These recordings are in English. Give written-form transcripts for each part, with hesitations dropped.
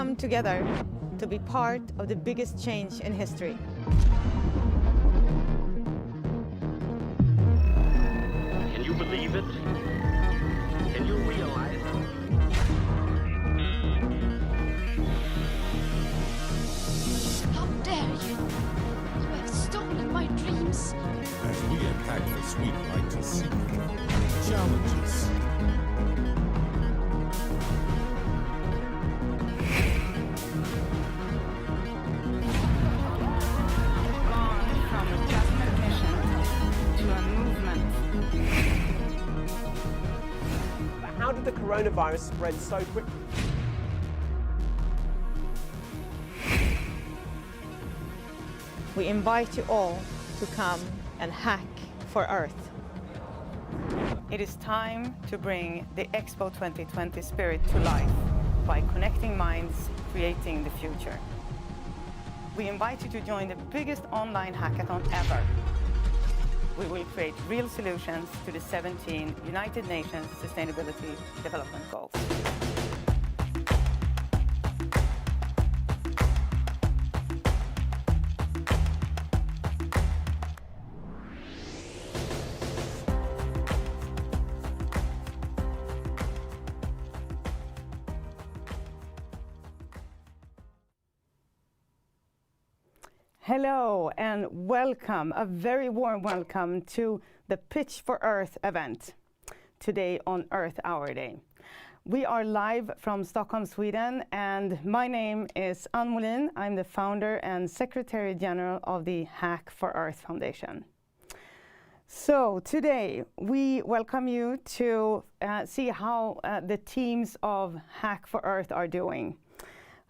come together to be part of the biggest change in history. Can you believe it? Can you realize it? How dare you! You have stolen my dreams! As we attack the sweet light secret, challenges. Gone from just a mission to a movement. How did the coronavirus spread so quickly? We invite you all to come and hack for Earth. It is time to bring the Expo 2020 spirit to life by connecting minds, creating the future. We invite you to join the biggest online hackathon ever. We will create real solutions to the 17 United Nations Sustainability Development Goals. Hello and welcome, a very warm welcome to the Pitch for Earth event today on Earth Hour Day. We are live from Stockholm, Sweden, and my name is Ann Molin. I'm the founder and Secretary General of the Hack for Earth Foundation. So today we welcome you to see how the teams of Hack for Earth are doing.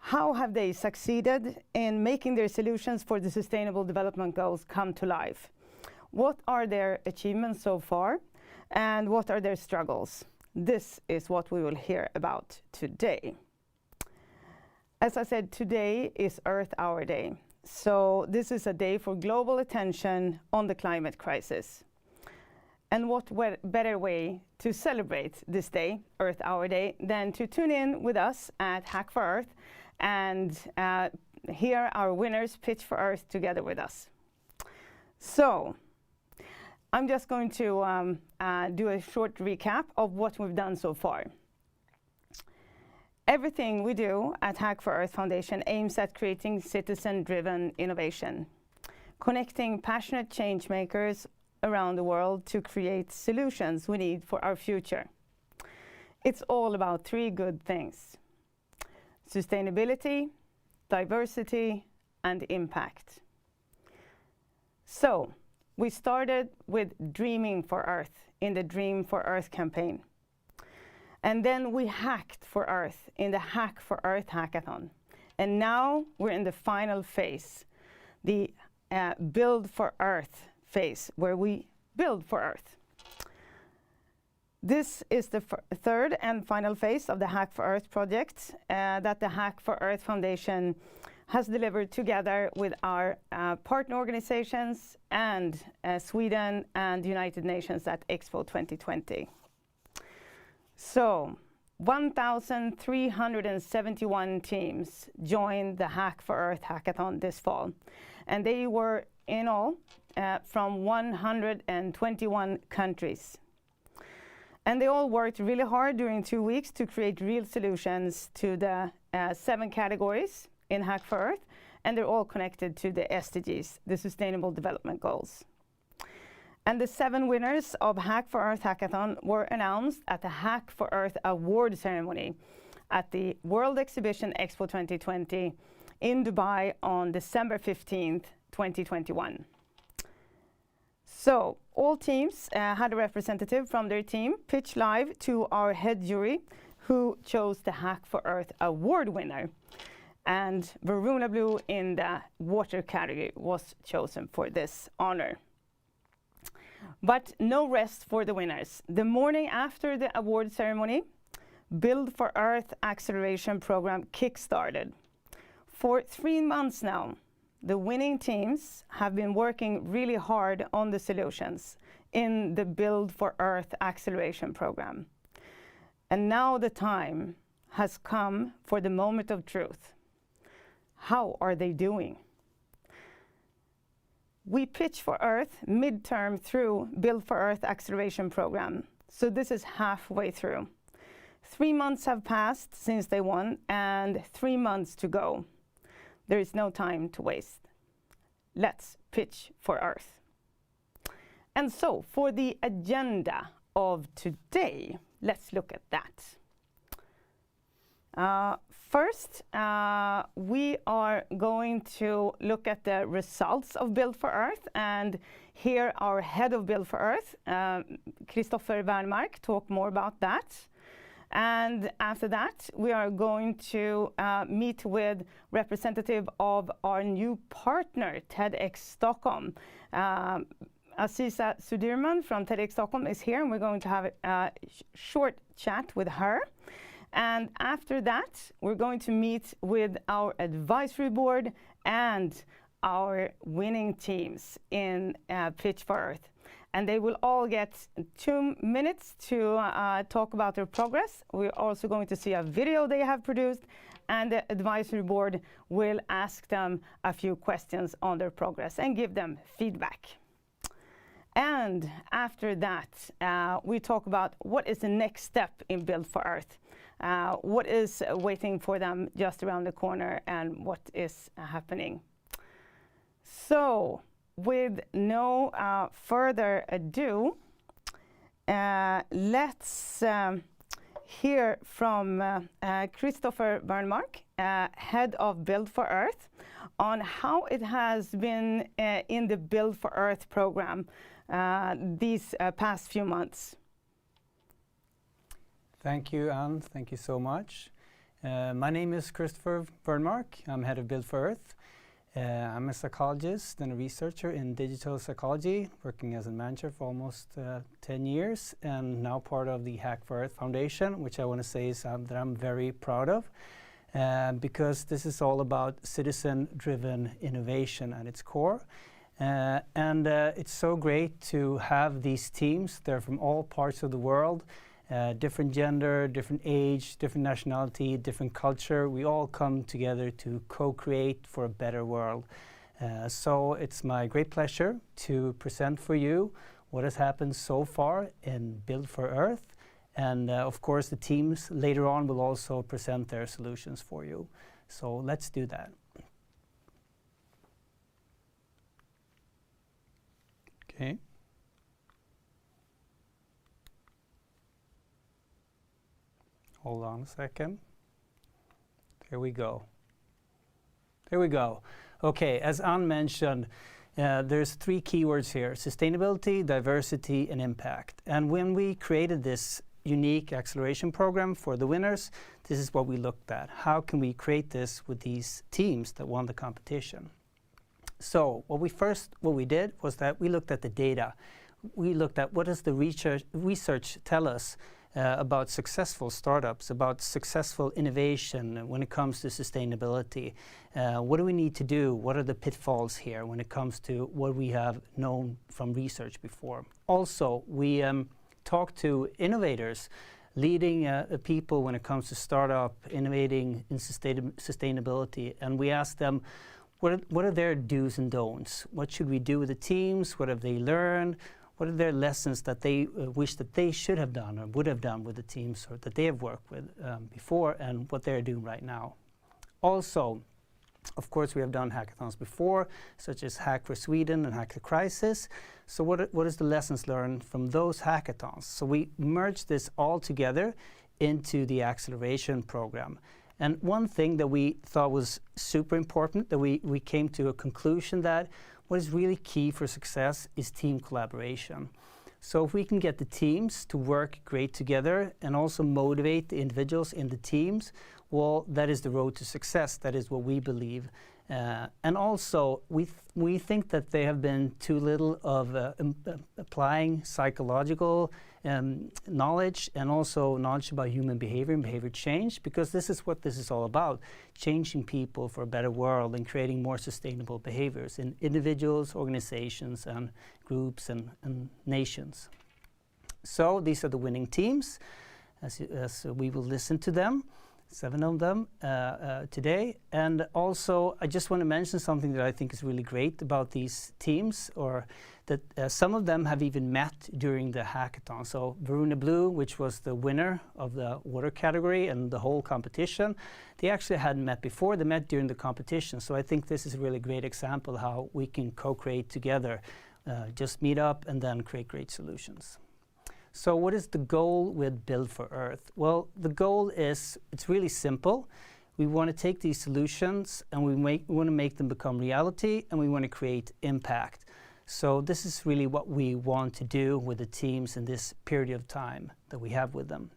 How have they succeeded in making their solutions for the Sustainable Development Goals come to life? What are their achievements so far? And what are their struggles? This is what we will hear about today. As I said, today is Earth Hour Day. So this is a day for global attention on the climate crisis. And what better way to celebrate this day, Earth Hour Day, than to tune in with us at Hack for Earth and hear our winners pitch for Earth together with us. So I'm just going to do a short recap of what we've done so far. Everything we do at Hack for Earth Foundation aims at creating citizen-driven innovation, connecting passionate change makers around the world to create solutions we need for our future. It's all about three good things: sustainability, diversity, and impact. So we started with Dreaming for Earth in the Dream for Earth campaign. And then we hacked for Earth in the Hack for Earth hackathon. And now we're in the final phase, the Build for Earth phase, where we build for Earth. This is the third and final phase of the Hack for Earth project that the Hack for Earth Foundation has delivered together with our partner organizations and Sweden and the United Nations at Expo 2020. So 1,371 teams joined the Hack for Earth hackathon this fall, and they were in all from 121 countries. And they all worked really hard during 2 weeks to create real solutions to the 7 categories in Hack for Earth, and they're all connected to the SDGs, the Sustainable Development Goals. And the 7 winners of Hack for Earth hackathon were announced at the Hack for Earth award ceremony at the World Exhibition Expo 2020 in Dubai on December 15th, 2021. So all teams had a representative from their team pitch live to our head jury, who chose the Hack for Earth award winner. And Varuna Blue in the water category was chosen for this honor. But no rest for the winners. The morning after the award ceremony, Build for Earth acceleration program kick-started. For 3 months now, the winning teams have been working really hard on the solutions in the Build for Earth acceleration program. And now the time has come for the moment of truth. How are they doing? We pitch for Earth midterm through Build for Earth acceleration program. So this is halfway through. 3 months have passed since they won and 3 months to go. There is no time to waste. Let's pitch for Earth. And so for the agenda of today, let's look at that. First, we are going to look at the results of Build for Earth and hear our head of Build for Earth, Christopher Wernmark, talk more about that. And after that, we are going to meet with representative of our new partner, TEDx Stockholm. Aziza Sudirman from TEDx Stockholm is here, and we're going to have a short chat with her. And after that, we're going to meet with our advisory board and our winning teams in Pitch for Earth. And they will all get 2 minutes to talk about their progress. We're also going to see a video they have produced, and the advisory board will ask them a few questions on their progress and give them feedback. And after that, we talk about what is the next step in Build for Earth. What is waiting for them just around the corner and what is happening. So, with no further ado, let's hear from Christopher Wernmark, head of Build for Earth, on how it has been in the Build for Earth program these past few months. Thank you, Anne. Thank you so much. My name is Christopher Wernmark. I'm head of Build for Earth. I'm a psychologist and a researcher in digital psychology, working as a manager for almost 10 years, and now part of the Hack for Earth Foundation, which I want to say is that I'm very proud of, because this is all about citizen-driven innovation at its core. It's so great to have these teams. They're from all parts of the world. Different gender, different age, different nationality, different culture. We all come together to co-create for a better world. So it's my great pleasure to present for you what has happened so far in Build for Earth. And of course, the teams later on will also present their solutions for you. So let's do that. Okay. Hold on a second. There we go. There we go. Okay, as Anne mentioned, there's 3 keywords here: sustainability, diversity, and impact. And when we created this unique acceleration program for the winners, this is what we looked at. How can we create this with these teams that won the competition? So what we did was that we looked at the data. We looked at what does the research tell us about successful startups, about successful innovation when it comes to sustainability. What do we need to do? What are the pitfalls here when it comes to what we have known from research before? Also, we talked to innovators, leading people when it comes to startup, innovating in sustainability, and we asked them, what are their do's and don'ts? What should we do with the teams? What have they learned? What are their lessons that they wish that they should have done or would have done with the teams or that they have worked with before, and what they're doing right now? Also, of course, we have done hackathons before, such as Hack for Sweden and Hack the Crisis. So what is the lessons learned from those hackathons? So we merged this all together into the acceleration program. And one thing that we thought was super important, that we came to a conclusion that what is really key for success is team collaboration. So if we can get the teams to work great together and also motivate the individuals in the teams, well, that is the road to success. That is what we believe. And also, we think that they have been too little of applying psychological knowledge and also knowledge about human behavior and behavior change, because this is what this is all about: changing people for a better world and creating more sustainable behaviors in individuals, organizations, and groups and nations. So these are the winning teams, as we will listen to them. 7 of them today. And also, I just want to mention something that I think is really great about these teams, or that some of them have even met during the hackathon. So Varuna Blue, which was the winner of the water category and the whole competition, they actually hadn't met before. They met during the competition. So I think this is a really great example how we can co-create together, just meet up and then create great solutions. So what is the goal with Build for Earth? Well, the goal is, it's really simple. We want to take these solutions and we want to make them become reality, and we want to create impact. So this is really what we want to do with the teams in this period of time that we have with them.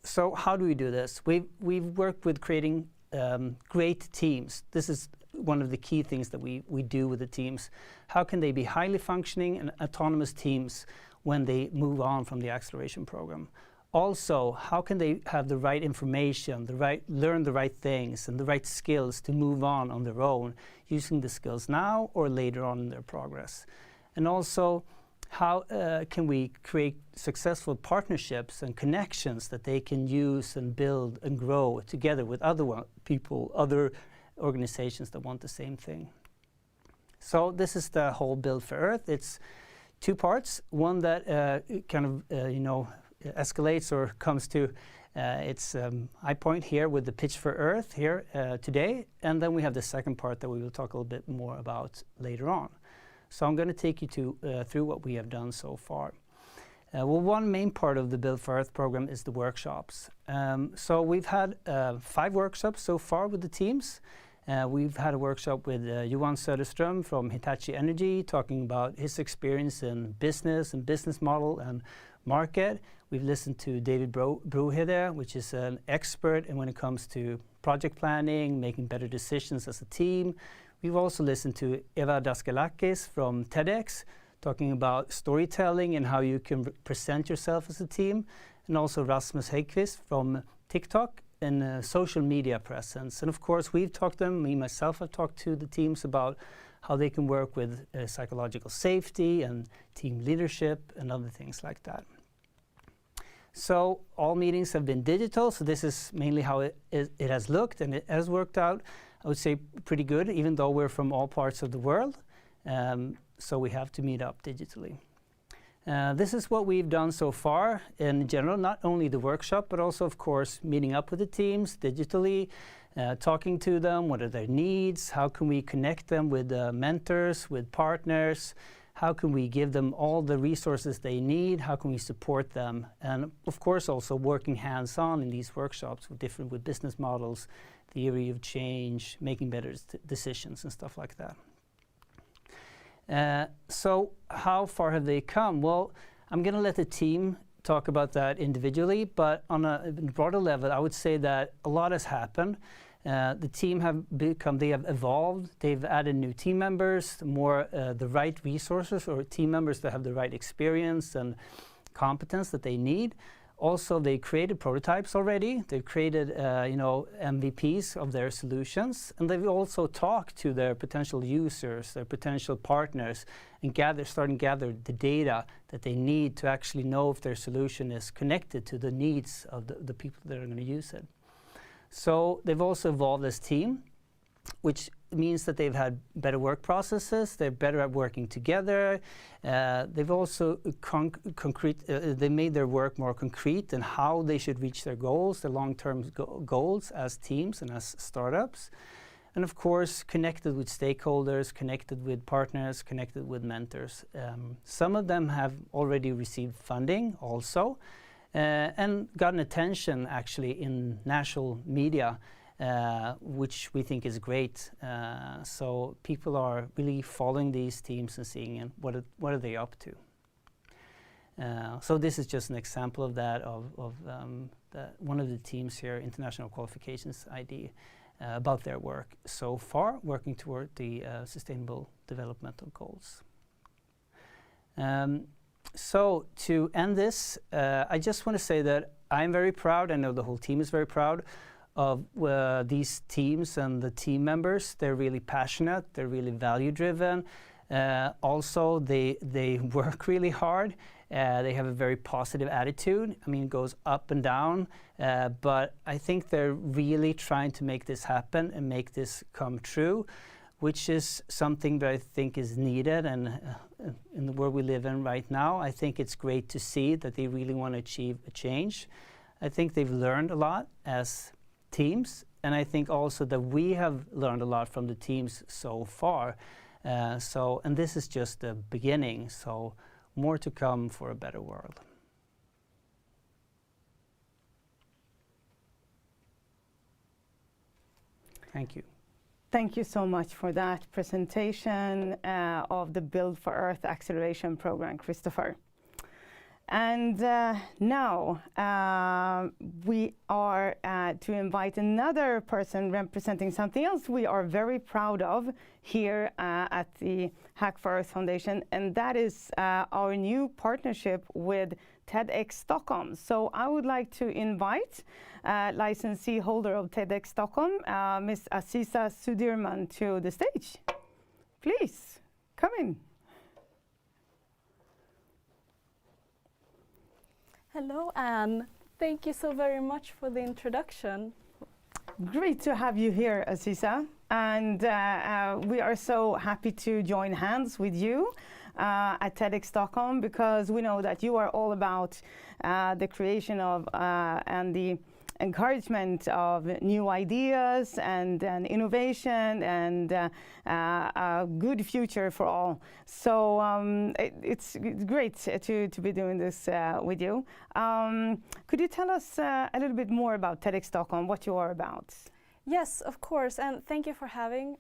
So how do we do this? We've worked with creating great teams. This is one of the key things that we do with the teams. How can they be highly functioning and autonomous teams when they move on from the acceleration program? Also, how can they have the right information, learn the right things and the right skills to move on their own, using the skills now or later on in their progress? And also, how can we create successful partnerships and connections that they can use and build and grow together with other people, other organizations that want the same thing. So this is the whole Build for Earth. It's 2 parts. One that escalates or comes to its high point here with the Pitch for Earth here today, and then we have the second part that we will talk a little bit more about later on. So I'm going to take you through what we have done so far. Well, one main part of the Build for Earth program is the workshops. So we've had 5 workshops so far with the teams. We've had a workshop with Johan Söderström from Hitachi Energy, talking about his experience in business and business model and market. We've listened to David Brohede, which is an expert when it comes to project planning, making better decisions as a team. We've also listened to Eva Daskalakis from TEDx, talking about storytelling and how you can present yourself as a team, and also Rasmus Häggkvist from TikTok and social media presence. And of course, we've talked to them, myself, I've talked to the teams about how they can work with psychological safety and team leadership and other things like that. So all meetings have been digital, so this is mainly how it has looked, and it has worked out, I would say, pretty good, even though we're from all parts of the world. So we have to meet up digitally. This is what we've done so far in general, not only the workshop, but also, of course, meeting up with the teams digitally, talking to them, what are their needs, how can we connect them with mentors, with partners, how can we give them all the resources they need, how can we support them, and of course also working hands-on in these workshops with business models, theory of change, making better decisions and stuff like that. So how far have they come? Well, I'm going to let the team talk about that individually, but on a broader level, I would say that a lot has happened. The team they have evolved, they've added new team members, more the right resources, or team members that have the right experience and competence that they need. Also, they created prototypes already. They've created, MVPs of their solutions, and they've also talked to their potential users, their potential partners, and starting to gather the data that they need to actually know if their solution is connected to the needs of the people that are going to use it. So they've also evolved as a team, which means that they've had better work processes, they're better at working together. They've also they made their work more concrete and how they should reach their goals, their long-term goals as teams and as startups. And of course, connected with stakeholders, connected with partners, connected with mentors. Some of them have already received funding also, and gotten attention actually in national media, which we think is great. So people are really following these teams and seeing what are they up to. So this is just an example of that, of one of the teams here, International Qualifications ID, about their work so far, working toward the Sustainable Developmental Goals. So to end this, I just want to say that I'm very proud, I know the whole team is very proud of these teams and the team members. They're really passionate, they're really value-driven. Also, they work really hard, They have a very positive attitude. I mean, it goes up and down, but I think they're really trying to make this happen and make this come true, which is something that I think is needed. And in the world we live in right now, I think it's great to see that they really want to achieve a change. I think they've learned a lot as teams, and I think also that we have learned a lot from the teams so far. And this is just the beginning, so more to come for a better world. Thank you. Thank you so much for that presentation of the Build for Earth Acceleration Program, Christopher. And now we are to invite another person representing something else we are very proud of here at the Hack for Earth Foundation, and that is our new partnership with TEDx Stockholm. So I would like to invite licensee holder of TEDx Stockholm, Ms. Aziza Sudirman, to the stage. Please, come in. Hello, Anne. Thank you so very much for the introduction. Great to have you here, Aziza. And we are so happy to join hands with you at TEDx Stockholm, because we know that you are all about the creation of and the encouragement of new ideas and innovation and a good future for all. So it's great to be doing this with you. Could you tell us a little bit more about TEDx Stockholm, what you are about? Yes, of course, and thank you for having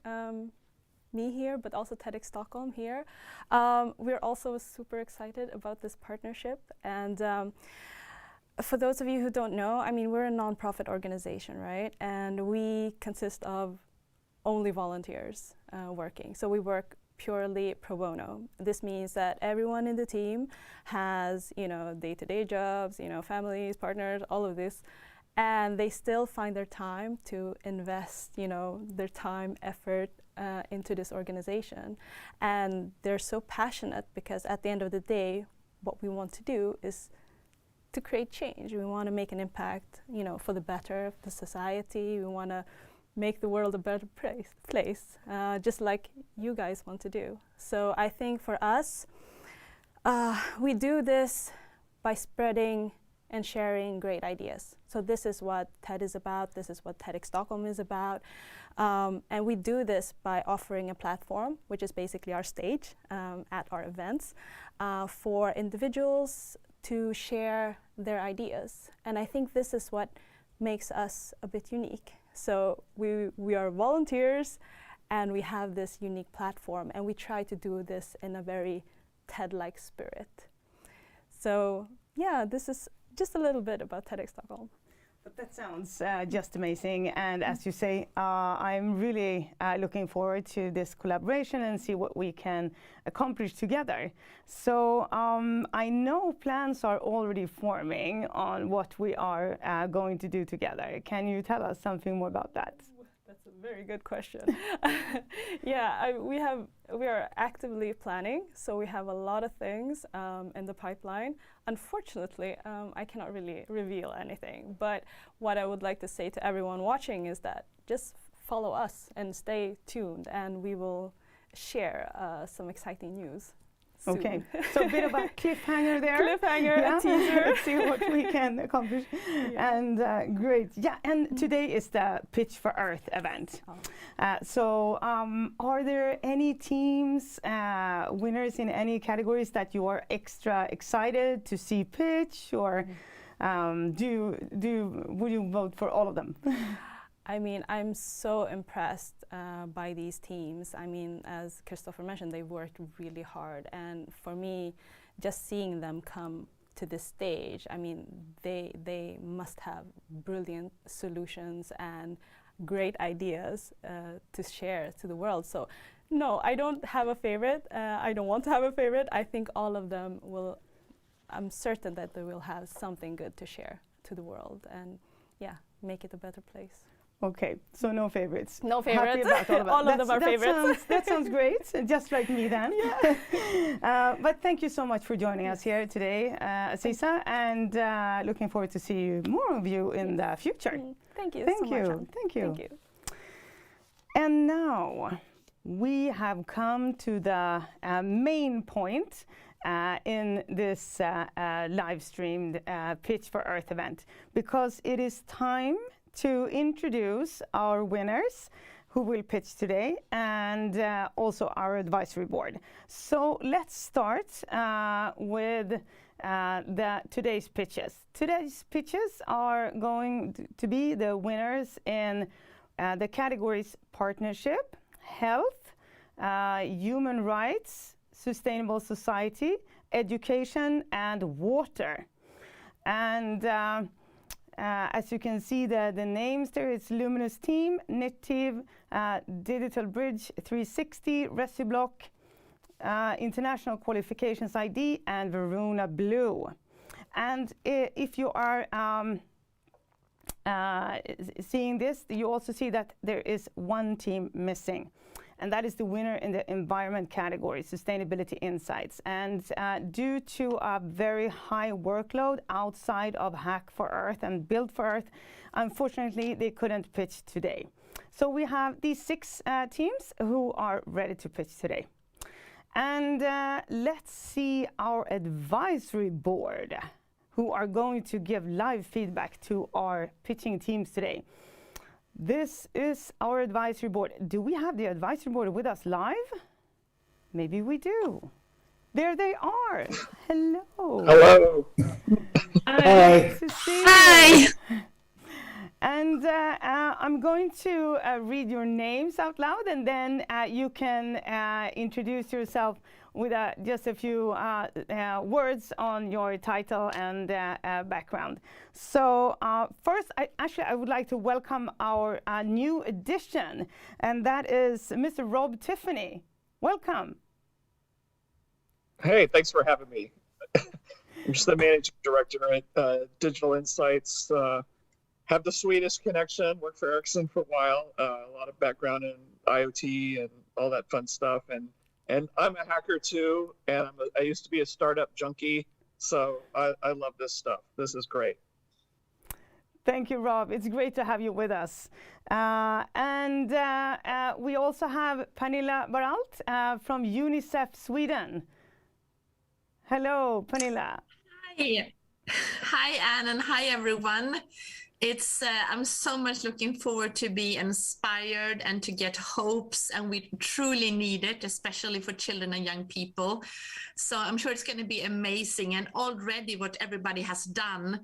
me here, but also TEDx Stockholm here. We're also super excited about this partnership, and for those of you who don't know, I mean, we're a non-profit organization, right? And we consist of only volunteers working. So we work purely pro bono. This means that everyone in the team has, you know, day-to-day jobs, you know, families, partners, all of this, and they still find their time to invest, you know, their time, effort into this organization. And they're so passionate because at the end of the day, what we want to do is to create change. We want to make an impact, you know, for the better of the society. We want to make the world a better place, just like you guys want to do. So I think for us, we do this by spreading and sharing great ideas. So this is what TED is about. This is what TEDx Stockholm is about. And we do this by offering a platform, which is basically our stage at our events, for individuals to share their ideas. And I think this is what makes us a bit unique. So we are volunteers and we have this unique platform, and we try to do this in a very TED-like spirit. So yeah, this is just a little bit about TEDx Stockholm. But that sounds just amazing, and as you say, I'm really looking forward to this collaboration and see what we can accomplish together. So I know plans are already forming on what we are going to do together. Can you tell us something more about that? That's a very good question. Yeah, we are actively planning, so we have a lot of things in the pipeline. Unfortunately, I cannot really reveal anything, but what I would like to say to everyone watching is that just follow us and stay tuned, and we will share some exciting news soon. Okay, so a bit of a cliffhanger there. Cliffhanger, yeah. a teaser. Let's see what we can accomplish. Yeah. And great, yeah, and today is the Pitch for Earth event. Oh. So are there any teams, winners in any categories that you are extra excited to see pitch, or would you vote for all of them? I mean, I'm so impressed by these teams. I mean, as Christopher mentioned, they've worked really hard. And for me, just seeing them come to this stage, I mean, they must have brilliant solutions and great ideas to share to the world. So, no, I don't have a favorite. I don't want to have a favorite. I think all of them will, I'm certain that they will have something good to share to the world and, yeah, make it a better place. Okay, so no favorites. No Happy favorites. about all of, All of them are favorites. That sounds great, just like me then. But thank you so much for joining us here today, Aziza, and looking forward to see more of you in the future. Thank you Thank so you. much. Anne. Thank you. Thank you. And now we have come to the main point in this live streamed Pitch for Earth event, because it is time to introduce our winners who will pitch today, and also our advisory board. So let's start with today's pitches. Today's pitches are going to be the winners in the categories partnership, health, human rights, sustainable society, education, and water. And as you can see, the names there, it's Luminous Team, Native, Digital Bridge 360, Reci Block, International Qualifications ID, and Varuna Blue. And if you are seeing this, you also see that there is one team missing, and that is the winner in the environment category, Sustainability Insights. And due to a very high workload outside of Hack for Earth and Build for Earth, unfortunately, they couldn't pitch today. So we have these 6 teams who are ready to pitch today. And let's see our advisory board, who are going to give live feedback to our pitching teams today. This is our advisory board. Do we have the advisory board with us live? Maybe we do. There they are. Hello. Hello. Hi. Nice to see you. Hi. And I'm going to read your names out loud, and then you can introduce yourself with just a few words on your title and background. So first, I would like to welcome our new addition, and that is Mr. Rob Tiffany. Welcome. Hey, thanks for having me. I'm just the managing director at Digital Insights. Have the Swedish connection, worked for Ericsson for a while, a lot of background in IoT and all that fun stuff. And I'm a hacker too, and I used to be a startup junkie, so I love this stuff. This is great. Thank you, Rob. It's great to have you with us. And we also have Pernilla Baralt from UNICEF Sweden. Hello, Pernilla. Hi. Hi, Anne, and hi, everyone. I'm so much looking forward to be inspired and to get hopes, and we truly need it, especially for children and young people. So I'm sure it's going to be amazing. And already what everybody has done,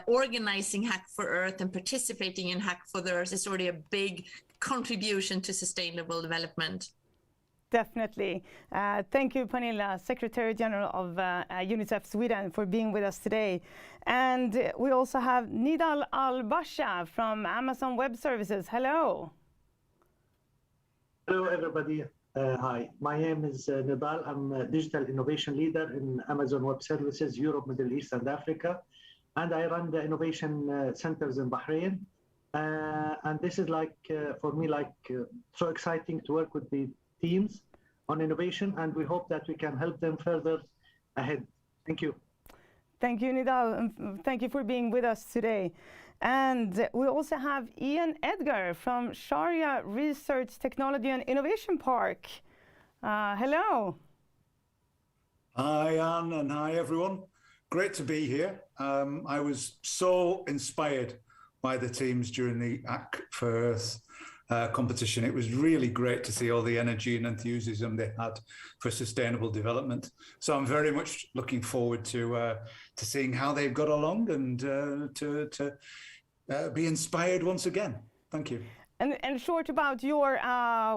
organizing Hack for Earth and participating in Hack for the Earth is already a big contribution to sustainable development. Definitely. Thank you, Pernilla, Secretary General of UNICEF Sweden, for being with us today. And we also have Nidal Al-Basha from Amazon Web Services. Hello. Hello, everybody. Hi, my name is Nidal. I'm a digital innovation leader in Amazon Web Services, Europe, Middle East, and Africa. And I run the innovation centers in Bahrain. And this is for me, so exciting to work with the teams on innovation, and we hope that we can help them further ahead. Thank you. Thank you, Nidal, and thank you for being with us today. And we also have Ian Edgar from Sharia Research Technology and Innovation Park. Hello. Hi, Anne, and hi, everyone. Great to be here. I was so inspired by the teams during the Hack for Earth competition. It was really great to see all the energy and enthusiasm they had for sustainable development. So I'm very much looking forward to seeing how they've got along and to be inspired once again. Thank you. And short about your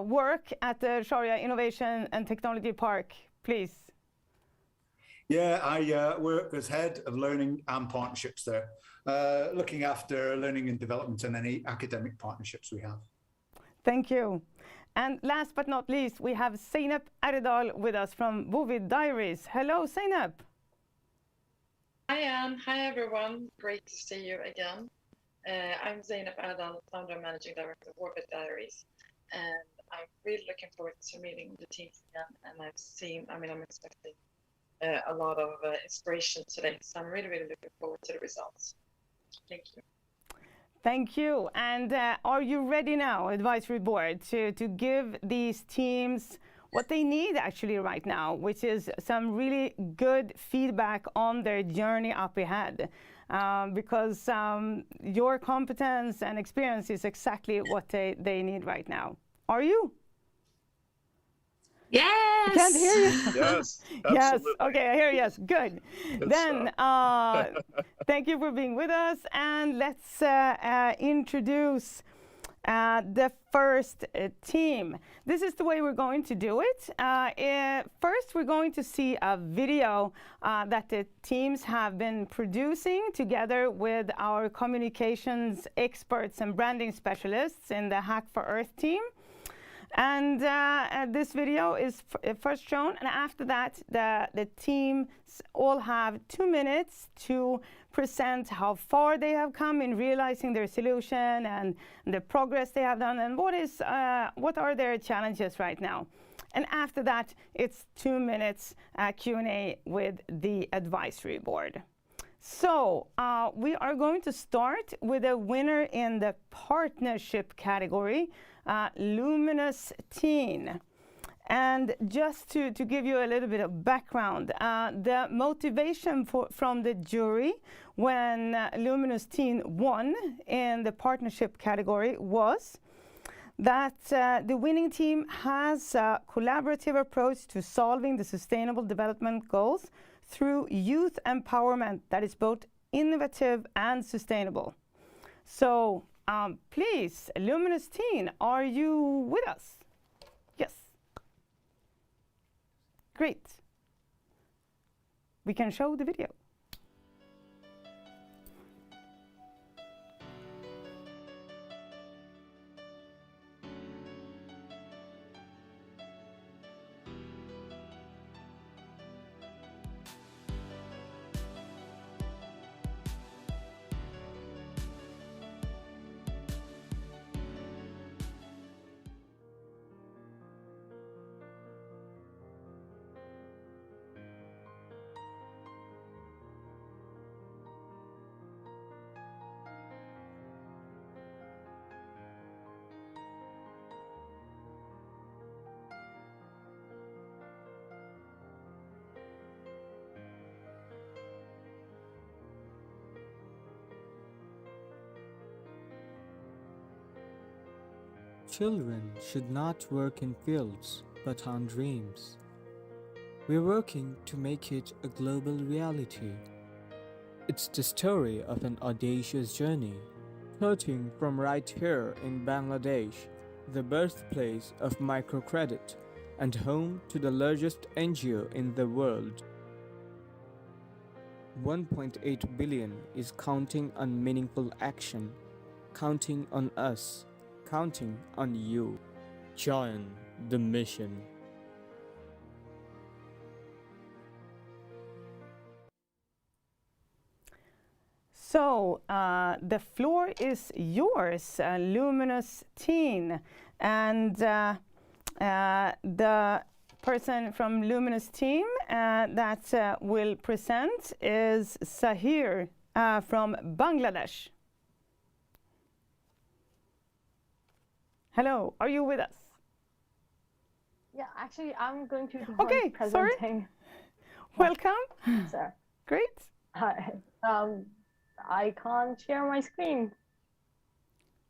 work at the Sharia Innovation and Technology Park, please. Yeah, I work as head of learning and partnerships there, looking after learning and development and any academic partnerships we have. Thank you. And last but not least, we have Zeynep Aridal with us from Bovid Diaries. Hello, Zeynep. Hi, Anne. Hi, everyone. Great to see you again. I'm Zainab Adal, founder and managing director of Orbit Diaries, and I'm really looking forward to meeting the teams again. And I'm expecting a lot of inspiration today, so I'm really, really looking forward to the results. Thank you. Thank you. And are you ready now, advisory board, to give these teams what they need actually right now, which is some really good feedback on their journey up ahead? Because your competence and experience is exactly what they need right now. Are you? Yes. I can't hear you. Yes, Yes. absolutely. Okay, I hear yes. Good. Good Then thank you for being with us, and let's introduce the first team. This is the way we're going to do it. First, we're going to see a video that the teams have been producing together with our communications experts and branding specialists in the Hack for Earth team. And this video is first shown, and after that, the teams all have 2 minutes to present how far they have come in realizing their solution and the progress they have done, and what are their challenges right now. And after that, it's 2 minutes Q&A with the advisory board. So we are going to start with a winner in the partnership category, Luminous Teen. And just to give you a little bit of background, the motivation from the jury when Luminous Teen won in the partnership category was that the winning team has a collaborative approach to solving the sustainable development goals through youth empowerment that is both innovative and sustainable. So please, Luminous Teen, are you with us? Yes. Great. We can show the video. Children should not work in fields, but on dreams. We're working to make it a global reality. It's the story of an audacious journey, starting from right here in Bangladesh, the birthplace of microcredit and home to the largest NGO in the world. 1.8 billion is counting on meaningful action, counting on us, counting on you. Join the mission. So the floor is yours, Luminous Teen. And the person from Luminous team that will present is Sahir from Bangladesh. Hello, are you with us? Yeah, actually, I'm going to be okay, presenting. Sorry. Welcome. Sir. Great. Hi. I can't share my screen.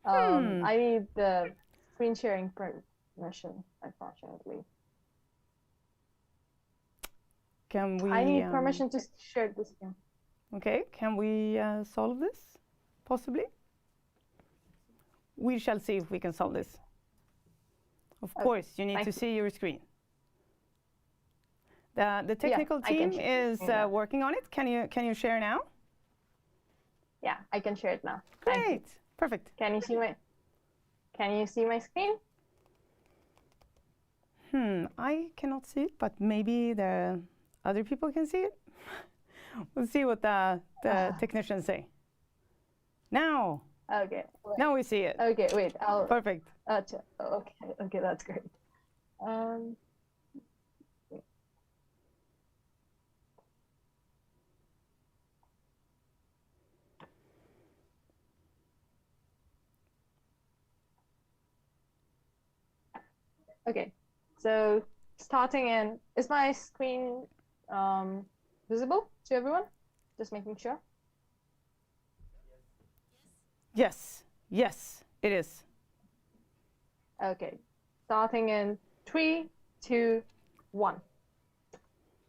I need the screen sharing permission, unfortunately. Can we? I need permission to share the screen. Okay, can we solve this? Possibly. We shall see if we can solve this. Of course, you need to see your screen. The technical team is working on it. Can you share now? Yeah, I can share it now. Great, perfect. Can you see my screen? I cannot see it, but maybe the other people can see it. We'll see what the technicians say. Now, Okay. Wait. Now we see it. Okay, wait. I'll. Perfect. Okay. Okay, that's great. Wait. Okay. So starting in, is my screen visible to everyone? Just making sure. Yes. Yes, it is. Okay. Starting in 3, 2, 1.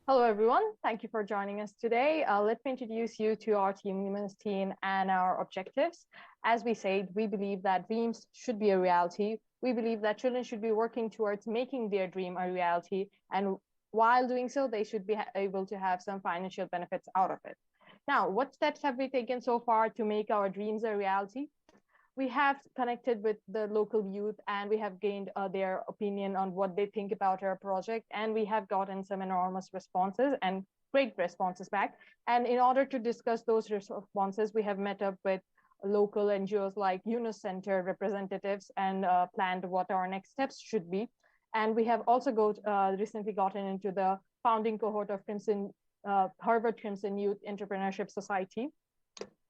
Hello, everyone. Thank you for joining us today. Let me introduce you to our team, Luminous team, and our objectives. As we said, we believe that dreams should be a reality. We believe that children should be working towards making their dream a reality. And while doing so, they should be able to have some financial benefits out of it. Now, what steps have we taken so far to make our dreams a reality? We have connected with the local youth and we have gained their opinion on what they think about our project. And we have gotten some enormous responses and great responses back. And in order to discuss those responses, we have met up with local NGOs like Yunus Center representatives and planned what our next steps should be. And we have also recently gotten into the founding cohort of Harvard Crimson Youth Entrepreneurship Society.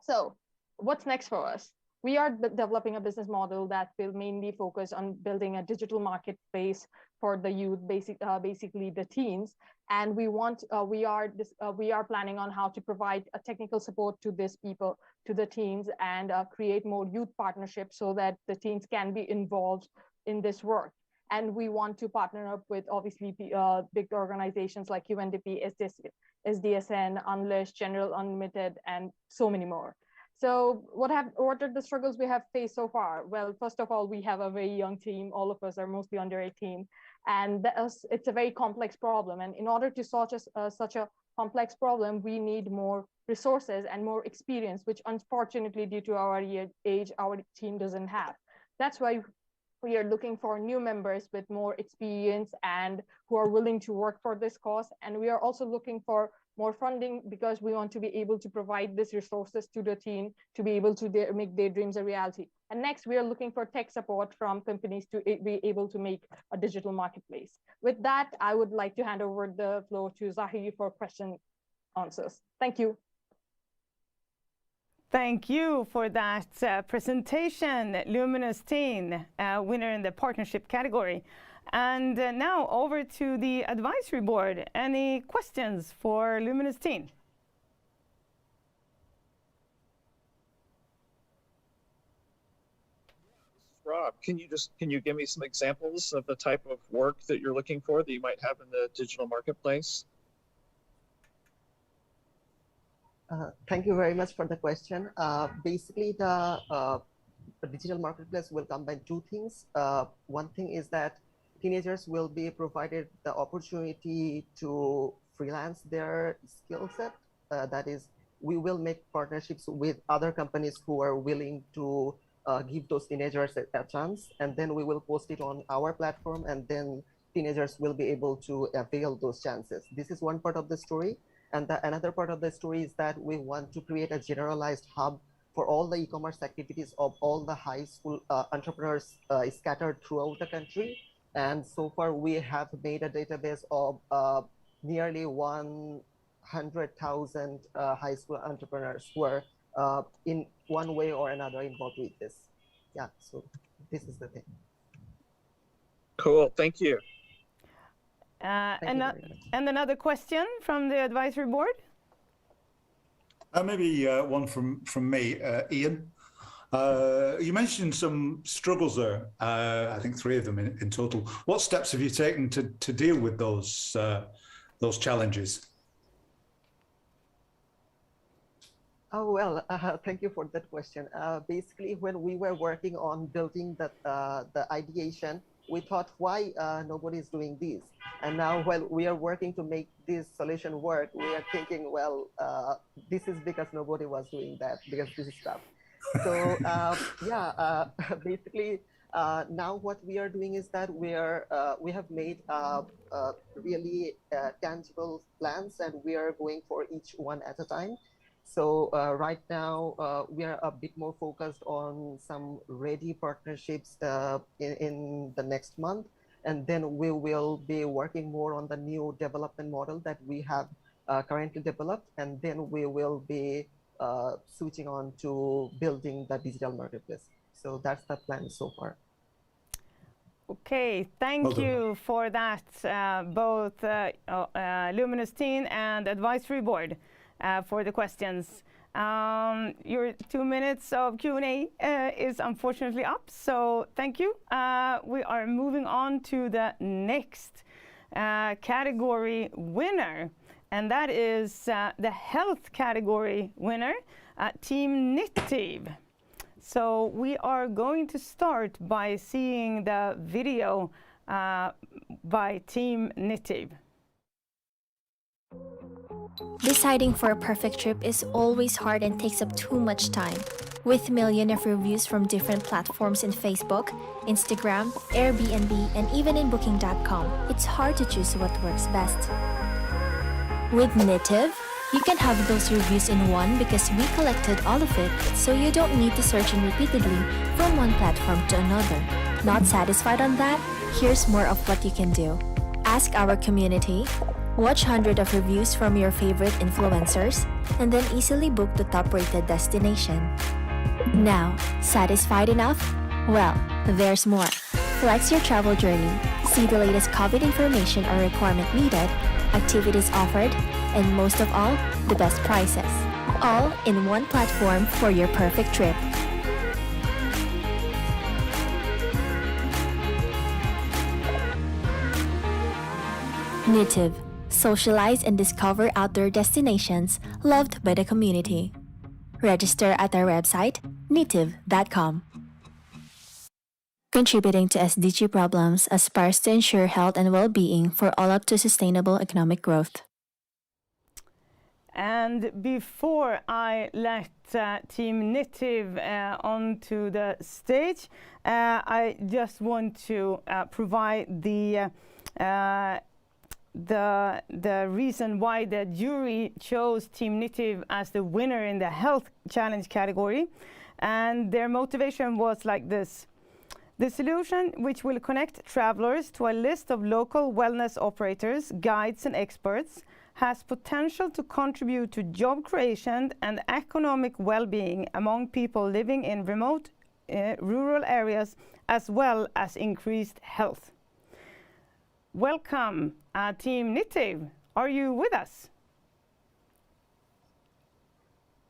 So what's next for us? We are developing a business model that will mainly focus on building a digital marketplace for the youth, basically the teens. And we are planning on how to provide a technical support to these people, to the teens, and create more youth partnerships so that the teens can be involved in this work. And we want to partner up with obviously big organizations like UNDP, SDSN, Unleashed, General Unlimited, and so many more. So what are the struggles we have faced so far? Well, first of all, we have a very young team. All of us are mostly under 18. And it's a very complex problem. And in order to solve such a complex problem, we need more resources and more experience, which unfortunately, due to our age, our team doesn't have. That's why we are looking for new members with more experience and who are willing to work for this cause. And we are also looking for more funding because we want to be able to provide these resources to the team to be able to make their dreams a reality. And next, we are looking for tech support from companies to be able to make a digital marketplace. With that, I would like to hand over the floor to Zahiri for question answers. Thank you. Thank you for that presentation, Luminous team, winner in the partnership category. And now over to the advisory board. Any questions for Luminous team? Rob, can you give me some examples of the type of work that you're looking for that you might have in the digital marketplace? Thank you very much for the question. Basically, the digital marketplace will combine two things. One thing is that teenagers will be provided the opportunity to freelance their skill set. That is, we will make partnerships with other companies who are willing to give those teenagers a chance, and then we will post it on our platform, and then teenagers will be able to avail those chances. This is one part of the story. And another part of the story is that we want to create a generalized hub for all the e-commerce activities of all the high school entrepreneurs scattered throughout the country. And so far, we have made a database of nearly 100,000 high school entrepreneurs who are in one way or another involved with this. Yeah, so this is the thing. Cool, thank you. And another question from the advisory board? Maybe one from me, Ian. You mentioned some struggles there, I think 3 of them in total. What steps have you taken to deal with those challenges? Oh, well, thank you for that question. Basically, when we were working on building the ideation, we thought, why nobody is doing this? And now, while we are working to make this solution work, we are thinking, well, this is because nobody was doing that, because this is tough. So basically, now what we are doing is that we have made really tangible plans, and we are going for each one at a time. So right now, we are a bit more focused on some ready partnerships in the next month. And then we will be working more on the new development model that we have currently developed. And then we will be switching on to building the digital marketplace. So that's the plan so far. Okay, thank you for that, both Luminous team and advisory board for the questions. Your 2 minutes of Q&A is unfortunately up, so thank you. We are moving on to the next category winner, and that is the health category winner, Team Nitiv. So we are going to start by seeing the video by Team Nitiv. Deciding for a perfect trip is always hard and takes up too much time. With millions of reviews from different platforms in Facebook, Instagram, Airbnb, and even in Booking.com, it's hard to choose what works best. With Nitiv, you can have those reviews in one because we collected all of it, so you don't need to search repeatedly from one platform to another. Not satisfied on that? Here's more of what you can do. Ask our community, watch hundreds of reviews from your favorite influencers, and then easily book the top-rated destination. Now, satisfied enough? Well, there's more. Flex your travel journey, see the latest COVID information or requirement needed, activities offered, and most of all, the best prices. All in one platform for your perfect trip. Nitiv. Socialize and discover outdoor destinations loved by the community. Register at our website, nitiv.com. Contributing to SDG problems aspires to ensure health and well-being for all up to sustainable economic growth. And before I let Team Nitiv onto the stage, I just want to provide the reason why the jury chose Team Nitiv as the winner in the health challenge category. And their motivation was like this. The solution, which will connect travelers to a list of local wellness operators, guides, and experts, has potential to contribute to job creation and economic well-being among people living in remote rural areas, as well as increased health. Welcome, Team Nitiv. Are you with us?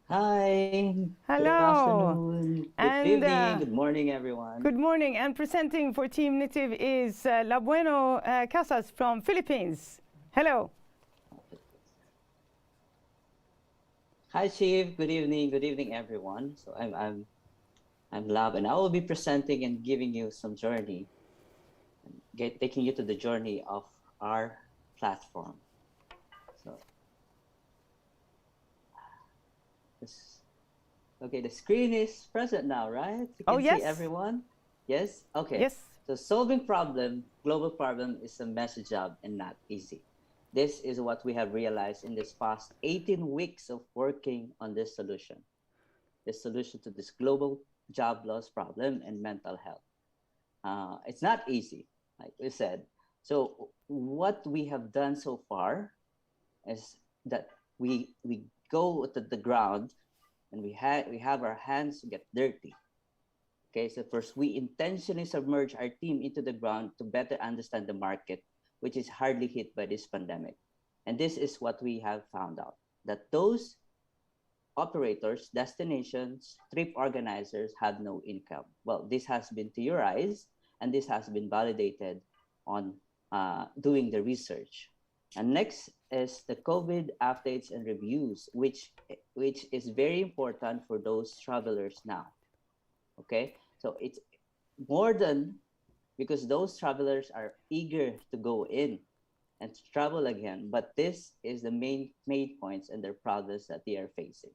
Hi. Hello. Good afternoon. Good And, evening. Good morning, everyone. Good morning. And presenting for Team Nitiv is La Bueno Casas from Philippines. Hello. Hi, Chief. Good evening. Good evening, everyone. So I'm Lab, and I will be presenting and giving you some journey, taking you to the journey of our platform. So, okay, the screen is present now, right? You can yes. see everyone. Yes. Okay. Yes. So solving global problem, is a messy job and not easy. This is what we have realized in this past 18 weeks of working on this solution to this global job loss problem and mental health. It's not easy, like we said. So what we have done so far is that we go to the ground and we have our hands get dirty. Okay, so first we intentionally submerge our team into the ground to better understand the market, which is hardly hit by this pandemic. And this is what we have found out, that those operators, destinations, trip organizers have no income. Well, this has been theorized, and this has been validated on doing the research. And next is the COVID updates and reviews, which is very important for those travelers now. Okay, so it's more than, because those travelers are eager to go in and to travel again, but this is the main points and their problems that they are facing.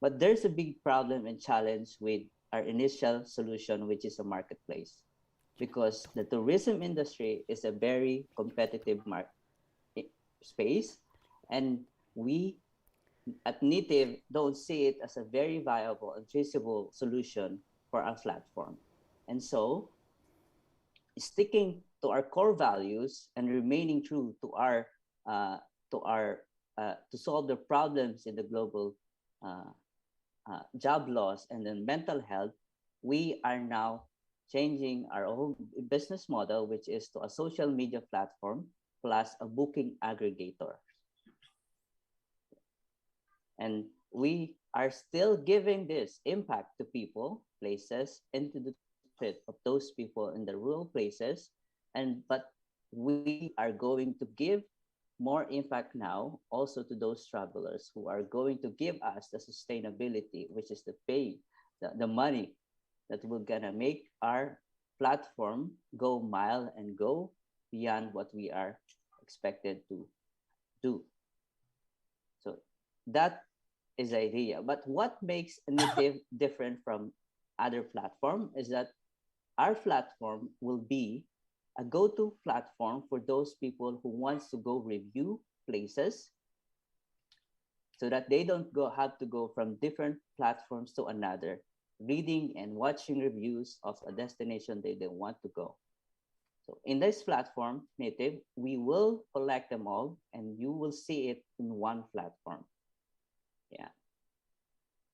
But there's a big problem and challenge with our initial solution, which is a marketplace, because the tourism industry is a very competitive space, and we at Native don't see it as a very viable and feasible solution for our platform. And so, sticking to our core values and remaining true to our to solve the problems in the global job loss and then mental health, we are now changing our own business model, which is to a social media platform plus a booking aggregator. And we are still giving this impact to people, places, into the fit of those people in the rural places. But we are going to give more impact now also to those travelers who are going to give us the sustainability, which is the pay, the money that we're gonna make our platform go mile and go beyond what we are expected to do. So that is the idea. But what makes Native different from other platform is that our platform will be a go-to platform for those people who wants to go review places, so that they don't have to go from different platforms to another, reading and watching reviews of a destination they want to go. So in this platform, Native, we will collect them all and you will see it in one platform. Yeah.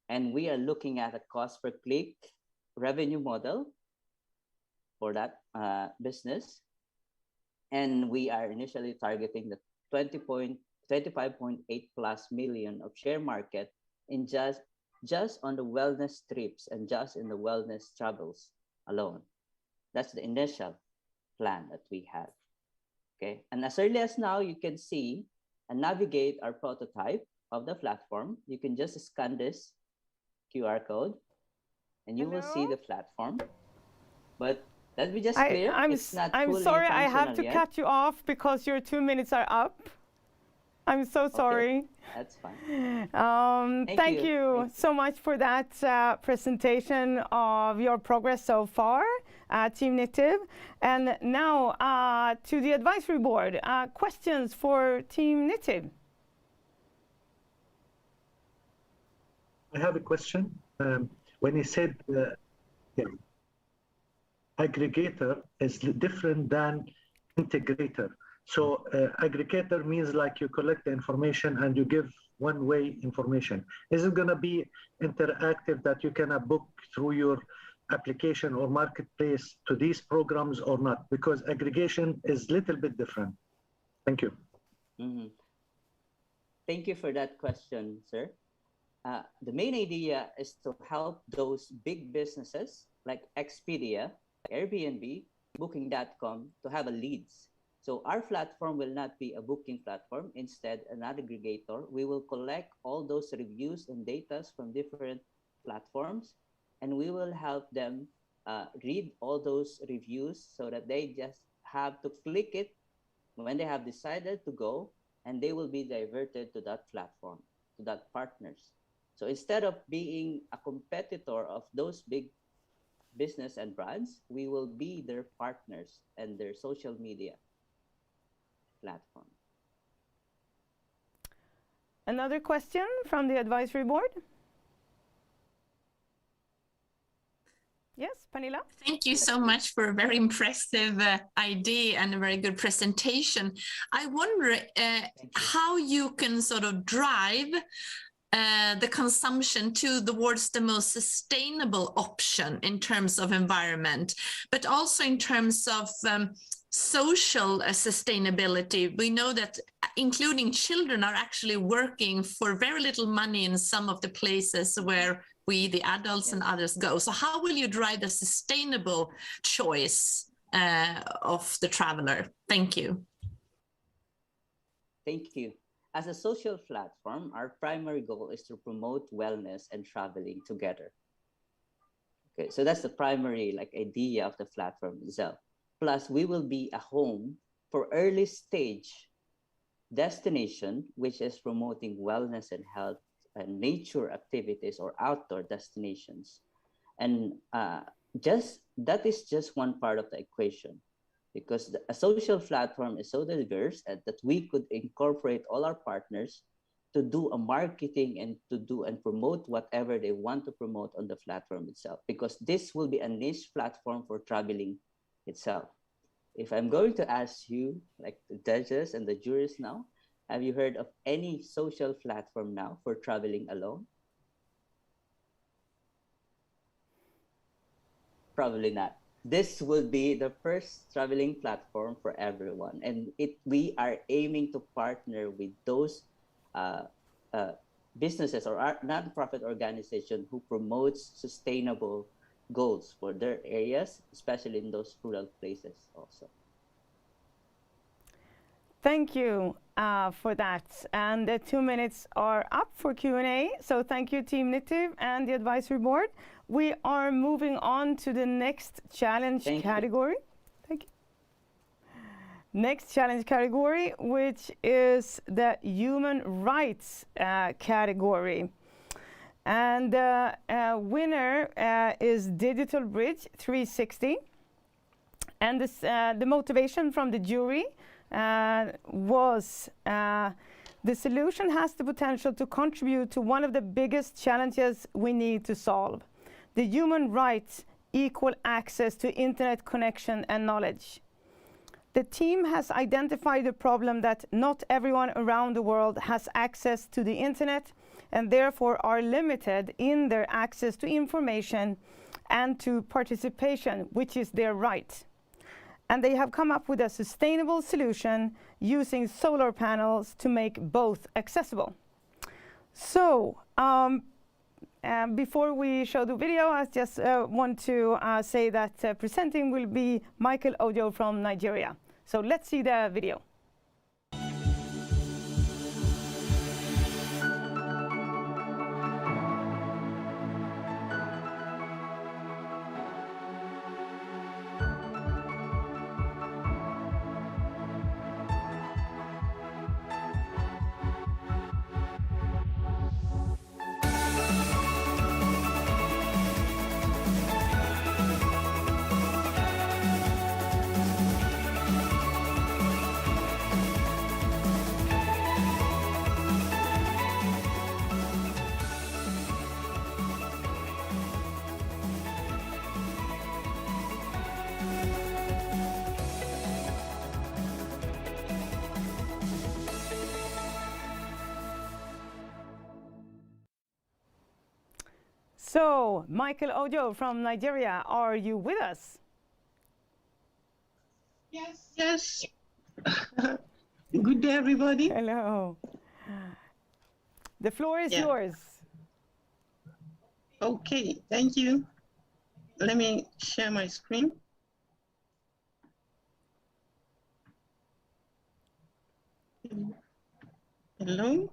And we are looking at a cost per click revenue model for that business. And we are initially targeting the 25.8 plus million of share market in just on the wellness trips and just in the wellness travels alone. That's the initial plan that we have. Okay. And as early as now, you can see and navigate our prototype of the platform. You can just scan this QR code and you will see the platform. But let me just clear, it's not fully I'm sorry, I have to yet. cut you off because your 2 minutes are up. I'm so sorry. Okay, that's fine. Thank you so much for that presentation of your progress so far, Team Native. And now to the advisory board, questions for Team Native. I have a question. When you said aggregator is different than integrator. So aggregator means like you collect the information and you give one-way information. Is it going to be interactive that you can book through your application or marketplace to these programs or not? Because aggregation is a little bit different. Thank you. Mm-hmm. Thank you for that question, sir. The main idea is to help those big businesses like Expedia, Airbnb, Booking.com to have a leads. So our platform will not be a booking platform. Instead, an aggregator. We will collect all those reviews and data from different platforms, and we will help them read all those reviews so that they just have to click it when they have decided to go, and they will be diverted to that platform, to that partners. So instead of being a competitor of those big business and brands, we will be their partners and their social media platform. Another question from the advisory board? Yes, Pernilla? Thank you so much for a very impressive idea and a very good presentation. I wonder how you can sort of drive the consumption towards the most sustainable option in terms of environment, but also in terms of social sustainability. We know that including children are actually working for very little money in some of the places where we, the adults and others, go. So how will you drive the sustainable choice of the traveler? Thank you. Thank you. As a social platform, our primary goal is to promote wellness and traveling together. Okay, so that's the primary idea of the platform itself. Plus, we will be a home for early stage destination, which is promoting wellness and health and nature activities or outdoor destinations. And that is just one part of the equation, because a social platform is so diverse that we could incorporate all our partners to do a marketing and to do and promote whatever they want to promote on the platform itself, because this will be a niche platform for traveling itself. If I'm going to ask you, like the judges and the jurors now, have you heard of any social platform now for traveling alone? Probably not. This will be the first traveling platform for everyone, and we are aiming to partner with those businesses or non-profit organization who promotes sustainable goals for their areas, especially in those rural places also. Thank you for that. And the 2 minutes are up for Q&A. So thank you, Team Native and the advisory board. We are moving on to the next challenge category. Thank you. Next challenge category, which is the human rights category. And the winner is Digital Bridge 360. And this, the motivation from the jury was the solution has the potential to contribute to one of the biggest challenges we need to solve: the human rights, equal access to internet connection and knowledge. The team has identified the problem that not everyone around the world has access to the internet and therefore are limited in their access to information and to participation, which is their right. And they have come up with a sustainable solution using solar panels to make both accessible. So, before we show the video, I just want to say that presenting will be Michael Ojo from Nigeria. So let's see the video. So, Michael Ojo from Nigeria, are you with us? Yes, yes. Good day, everybody. Hello. The floor is yours. Okay, thank you. Let me share my screen. Hello.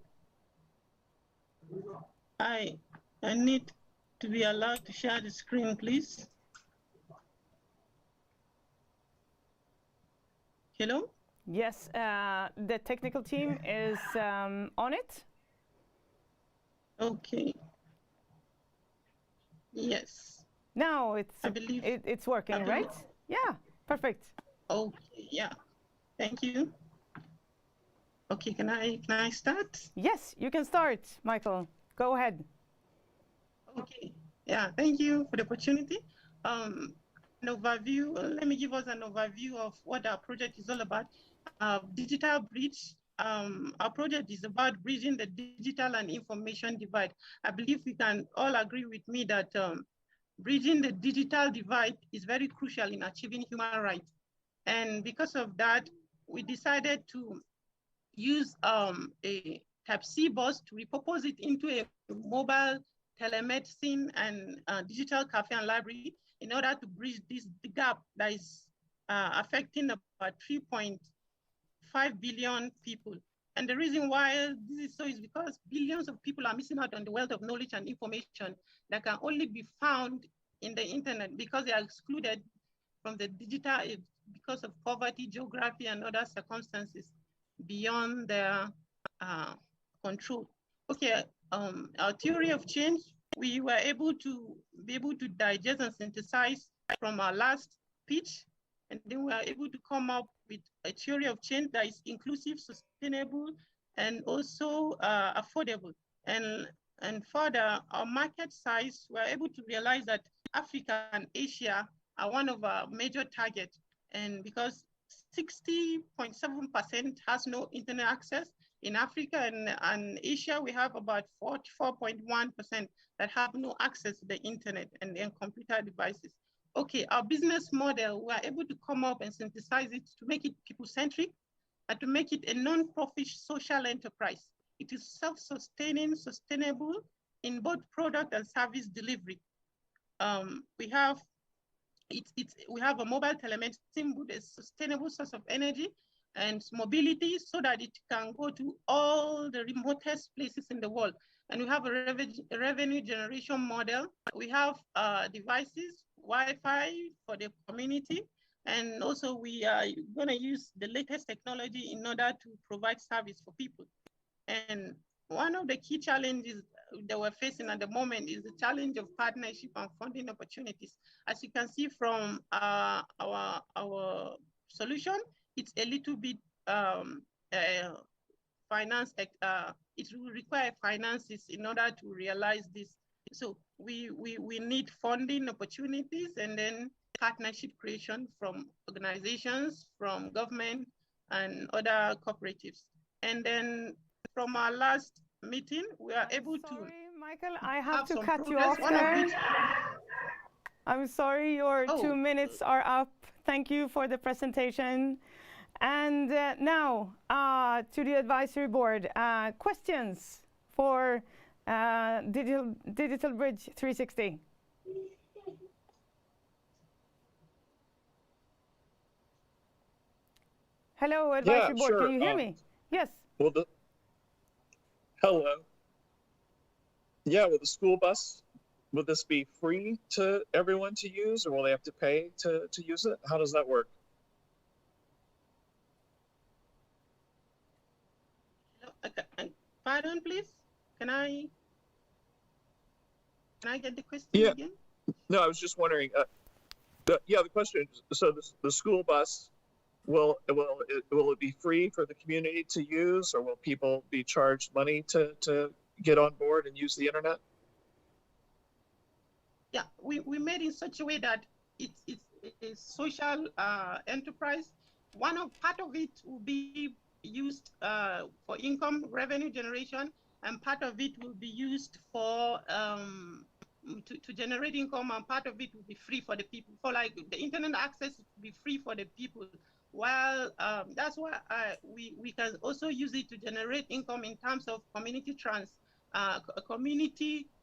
I need to be allowed to share the screen, please. Hello? Yes, the technical team is on it. Okay. Yes. Now it's it's working, I right? Yeah, perfect. Okay, yeah. Thank you. Okay, can I start? Yes, you can start, Michael. Go ahead. Okay. Yeah, thank you for the opportunity. An overview. Let me give us an overview of what our project is all about. Digital Bridge. Our project is about bridging the digital and information divide. I believe we can all agree with me that bridging the digital divide is very crucial in achieving human rights. And because of that, we decided to use a Type-C bus to repurpose it into a mobile telemedicine and digital cafe and library in order to bridge this gap that is affecting about 3.5 billion people. And the reason why this is so is because billions of people are missing out on the wealth of knowledge and information that can only be found in the internet because they are excluded from the digital age because of poverty, geography, and other circumstances beyond their control. Okay, our theory of change, we were able to digest and synthesize from our last pitch, and then we were able to come up with a theory of change that is inclusive, sustainable, and also affordable. And further, our market size, we're able to realize that Africa and Asia are one of our major targets. And because 60.7% has no internet access in Africa, and Asia, we have about 44.1% that have no access to the internet and computer devices. Okay, our business model, we are able to come up and synthesize it to make it people-centric and to make it a non-profit social enterprise. It is self-sustaining, sustainable in both product and service delivery. We have a mobile telemedicine with a sustainable source of energy and mobility so that it can go to all the remotest places in the world. And we have a revenue generation model. We have devices, Wi-Fi for the community, and also we are going to use the latest technology in order to provide service for people. And one of the key challenges that we're facing at the moment is the challenge of partnership and funding opportunities. As you can see from our solution, it's a little bit finance. It will require finances in order to realize this. So we need funding opportunities and then partnership creation from organizations, from government, and other cooperatives. And then from our last meeting, we are able to. Michael, I have to cut you off there. I'm sorry, your 2 minutes are up. Thank you for the presentation. And now to the advisory board. Questions for Digital Bridge 360. Hello, advisory board. Sure. Can you hear me? Yes. Well, hello. Yeah, will the school bus, will this be free to everyone to use, or will they have to pay to use it? How does that work? Pardon, please. Can I get the question again? No, I was just wondering. The question is, so the school bus, will it be free for the community to use, or will people be charged money to get on board and use the internet? Yeah, we made in such a way that it's a social enterprise. Part of it will be used for income revenue generation, and part of it will be used for to generate income, and part of it will be free for the people. For like the internet access will be free for the people. While that's why we can also use it to generate income in terms of community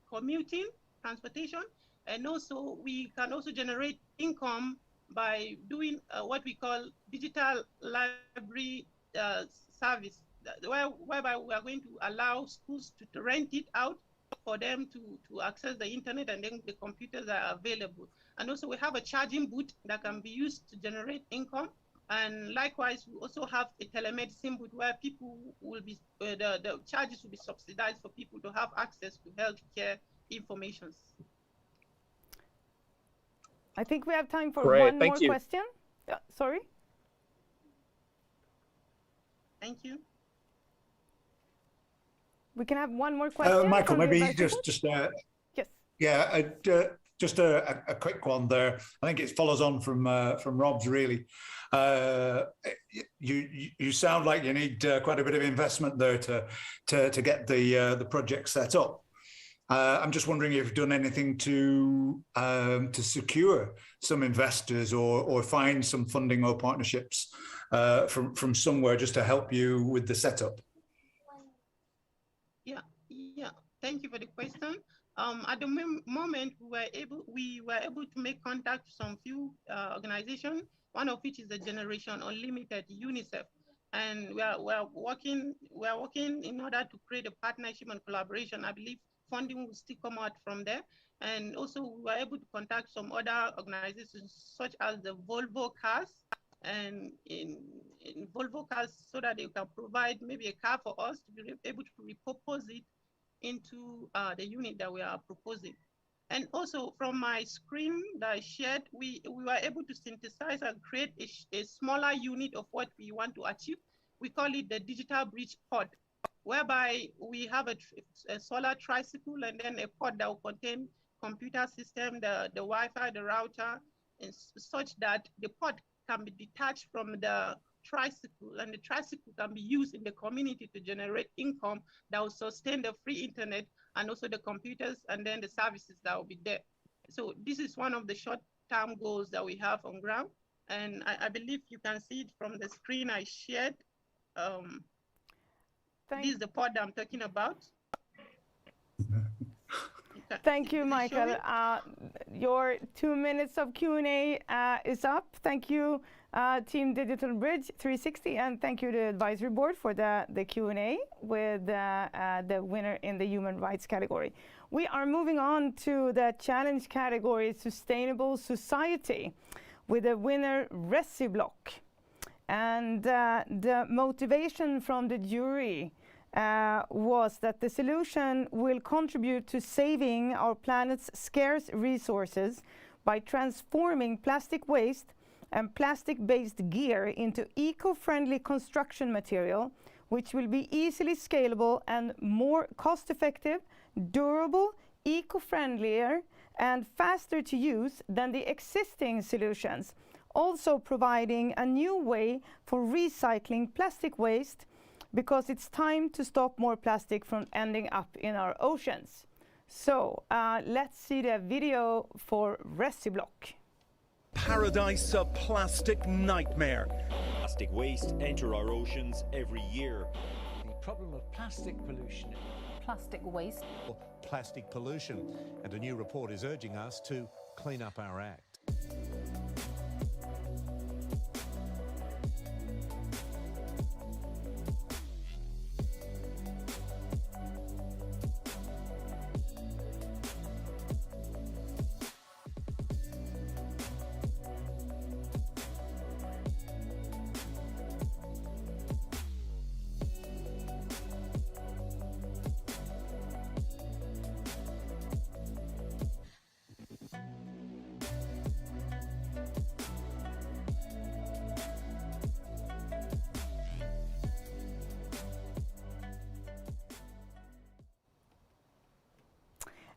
commuting, transportation, and also we can also generate income by doing what we call digital library service, whereby we are going to allow schools to rent it out for them to access the internet, and then the computers are available. And also we have a charging booth that can be used to generate income. And likewise, we also have a telemedicine booth where people will be, the charges will be subsidized for people to have access to healthcare information. I think we have time for one more question. Sorry? Thank you. We can have one more question. Michael, maybe just yes. Yeah, just a quick one there. I think it follows on from Rob's really. You sound like you need quite a bit of investment there to get the project set up. I'm just wondering if you've done anything to secure some investors or find some funding or partnerships from somewhere just to help you with the setup. Yeah. Thank you for the question. At the moment, we were able to make contact with some few organizations. One of which is the Generation Unlimited, UNICEF, and we are working in order to create a partnership and collaboration. I believe funding will still come out from there. And also we were able to contact some other organizations such as the Volvo Cars, and in Volvo Cars, so that they can provide maybe a car for us to be able to repurpose it into the unit that we are proposing. And also from my screen that I shared, we were able to synthesize and create a smaller unit of what we want to achieve. We call it the Digital Bridge Pod. whereby we have a solar tricycle and then a pod that will contain computer system, the Wi-Fi, the router, and such that the pod can be detached from the tricycle, and the tricycle can be used in the community to generate income that will sustain the free internet and also the computers and then the services that will be there. So this is one of the short-term goals that we have on ground. And I believe you can see it from the screen I shared. This is the pod I'm talking about. Thank you, Michael. Your 2 minutes of Q&A is up. Thank you, Team Digital Bridge 360, and thank you to the advisory board for the Q&A with the winner in the human rights category. We are moving on to the challenge category, Sustainable Society, with the winner, Reci Block. And the motivation from the jury was that the solution will contribute to saving our planet's scarce resources by transforming plastic waste and plastic-based gear into eco-friendly construction material, which will be easily scalable and more cost-effective, durable, eco-friendlier, and faster to use than the existing solutions, also providing a new way for recycling plastic waste, because it's time to stop more plastic from ending up in our oceans. So let's see the video for Reci Block. Paradise a plastic nightmare. Plastic waste enter our oceans every year. The problem of plastic pollution. Plastic waste. Plastic pollution. And a new report is urging us to clean up our act.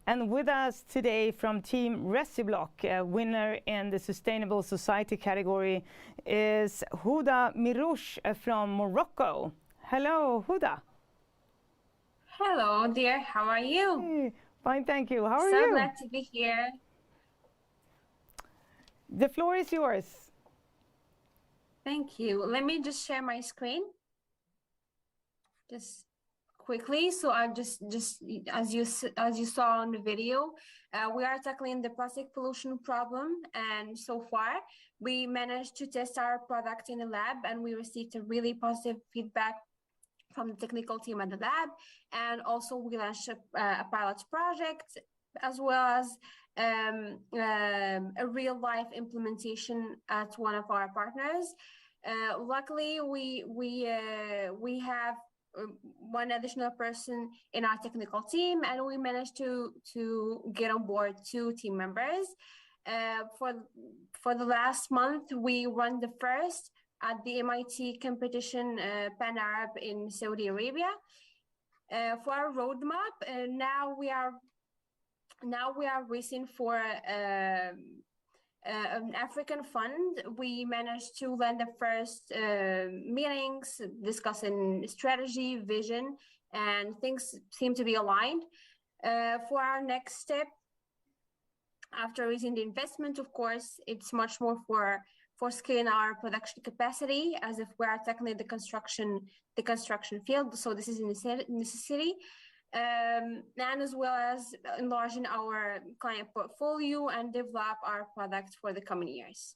And with us today from Team Reci Block, winner in the Sustainable Society category, is Huda Mirouche from Morocco. Hello, Huda. Hello, dear. How are you? Hey, fine, thank you. How are you? So glad to be here. The floor is yours. Thank you. Let me just share my screen. Just quickly. So I just as you saw on the video, we are tackling the plastic pollution problem, and so far we managed to test our product in the lab, and we received a really positive feedback from the technical team at the lab. And also we launched a pilot project, as well as a real life implementation at one of our partners. Luckily, we have one additional person in our technical team, and we managed to get on board 2 team members. For the last month, we won the first at the MIT competition, Pan Arab in Saudi Arabia. For our roadmap, now we are racing for an African fund. We managed to land the first meetings discussing strategy, vision, and things seem to be aligned. For our next step, after raising the investment, of course, it's much more for scaling our production capacity, as if we are tackling the construction field. So this is a necessity. And as well as enlarging our client portfolio and develop our product for the coming years.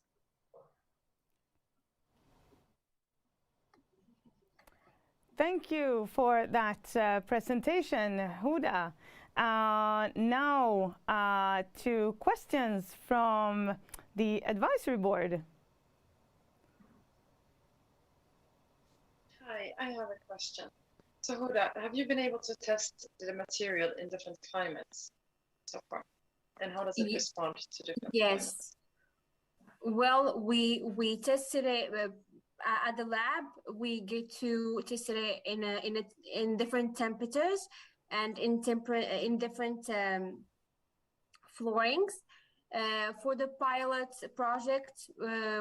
Thank you for that presentation, Huda. Now to questions from the advisory board. Hi, I have a question. So Huda, have you been able to test the material in different climates so far? And how does it respond to different climates? Well, we tested it at the lab, we get to test it in different temperatures and in different floorings. For the pilot project,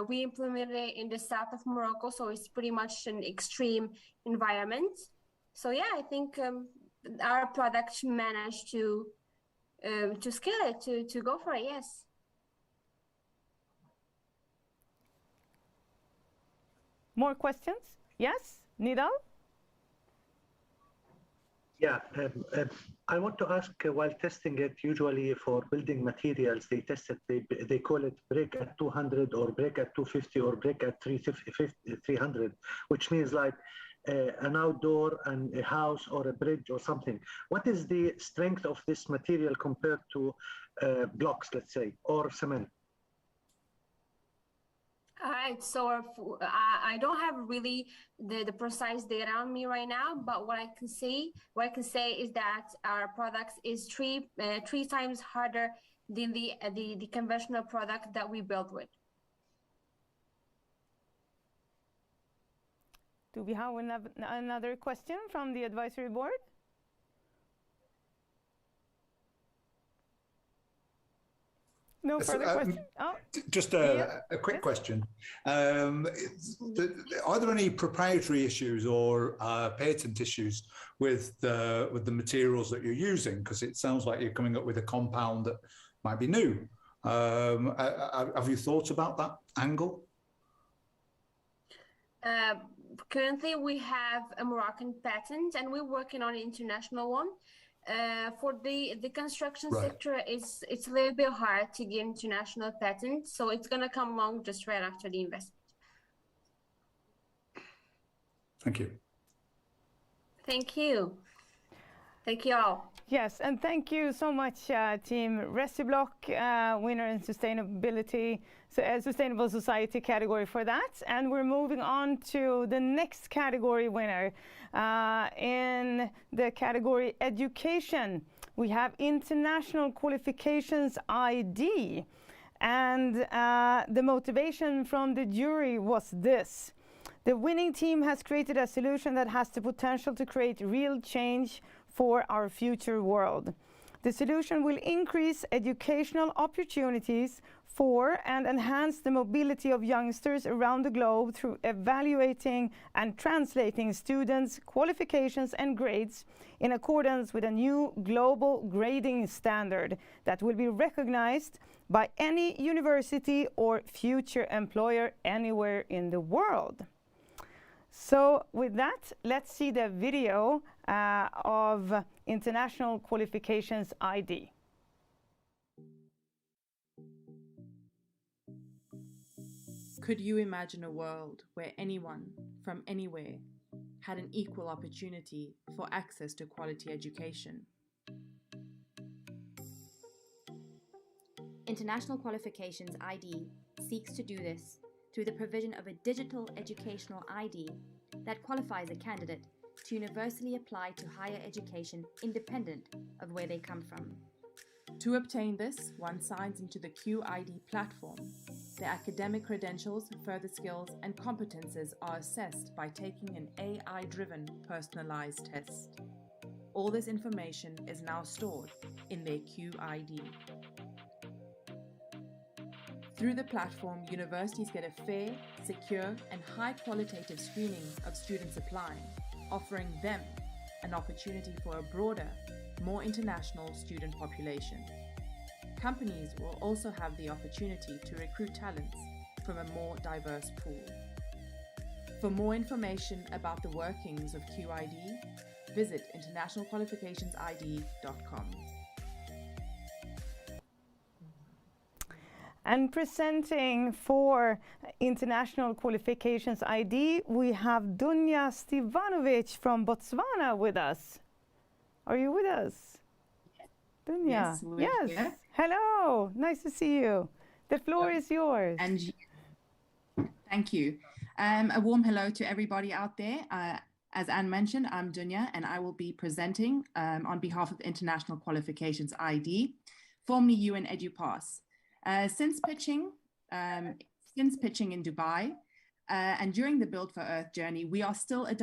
we implemented it in the south of Morocco, so it's pretty much an extreme environment. So yeah, I think our product managed to scale it, to go for it, yes. More questions? Yes, Nidal? Yeah, I want to ask, while testing it, usually for building materials, they test it, they call it break at 200 or break at 250 or break at 300, which means like an outdoor and a house or a bridge or something. What is the strength of this material compared to blocks, let's say, or cement? All right, so I don't have really the precise data on me right now, but what I can say is that our product is three times harder than the conventional product that we built with. Do we have another question from the advisory board? No further question? Oh. Just a quick question. Are there any proprietary issues or patent issues with the materials that you're using? Because it sounds like you're coming up with a compound that might be new. Have you thought about that angle? Currently, we have a Moroccan patent, and we're working on an international one. For the construction sector, it's a little bit hard to get international patents, so it's going to come along just right after the investment. Thank you. Thank you. Thank you all. Yes, and thank you so much, team Reci Block, winner in sustainability, sustainable society category for that. And we're moving on to the next category winner. In the category education, we have International Qualifications ID. And the motivation from the jury was this. The winning team has created a solution that has the potential to create real change for our future world. The solution will increase educational opportunities for and enhance the mobility of youngsters around the globe through evaluating and translating students' qualifications and grades in accordance with a new global grading standard that will be recognized by any university or future employer anywhere in the world. So with that, let's see the video of International Qualifications ID. Could you imagine a world where anyone from anywhere had an equal opportunity for access to quality education? International Qualifications ID seeks to do this through the provision of a digital educational ID that qualifies a candidate to universally apply to higher education independent of where they come from. To obtain this, one signs into the QID platform. Their academic credentials, further skills, and competences are assessed by taking an AI-driven personalized test. All this information is now stored in their QID. Through the platform, universities get a fair, secure, and high qualitative screening of students applying, offering them an opportunity for a broader, more international student population. Companies will also have the opportunity to recruit talents from a more diverse pool. For more information about the workings of QID, visit internationalqualificationsid.com. And presenting for International Qualifications ID, we have Dunja Stivanovic from Botswana with us. Are you with us? Dunja? Yes, yes. Here. Hello, nice to see you. The floor is yours. And thank you. A warm hello to everybody out there. As Anne mentioned, I'm Dunja, and I will be presenting on behalf of International Qualifications ID, formerly UN EduPass. Since pitching in Dubai, And during the Build for Earth journey, we are still a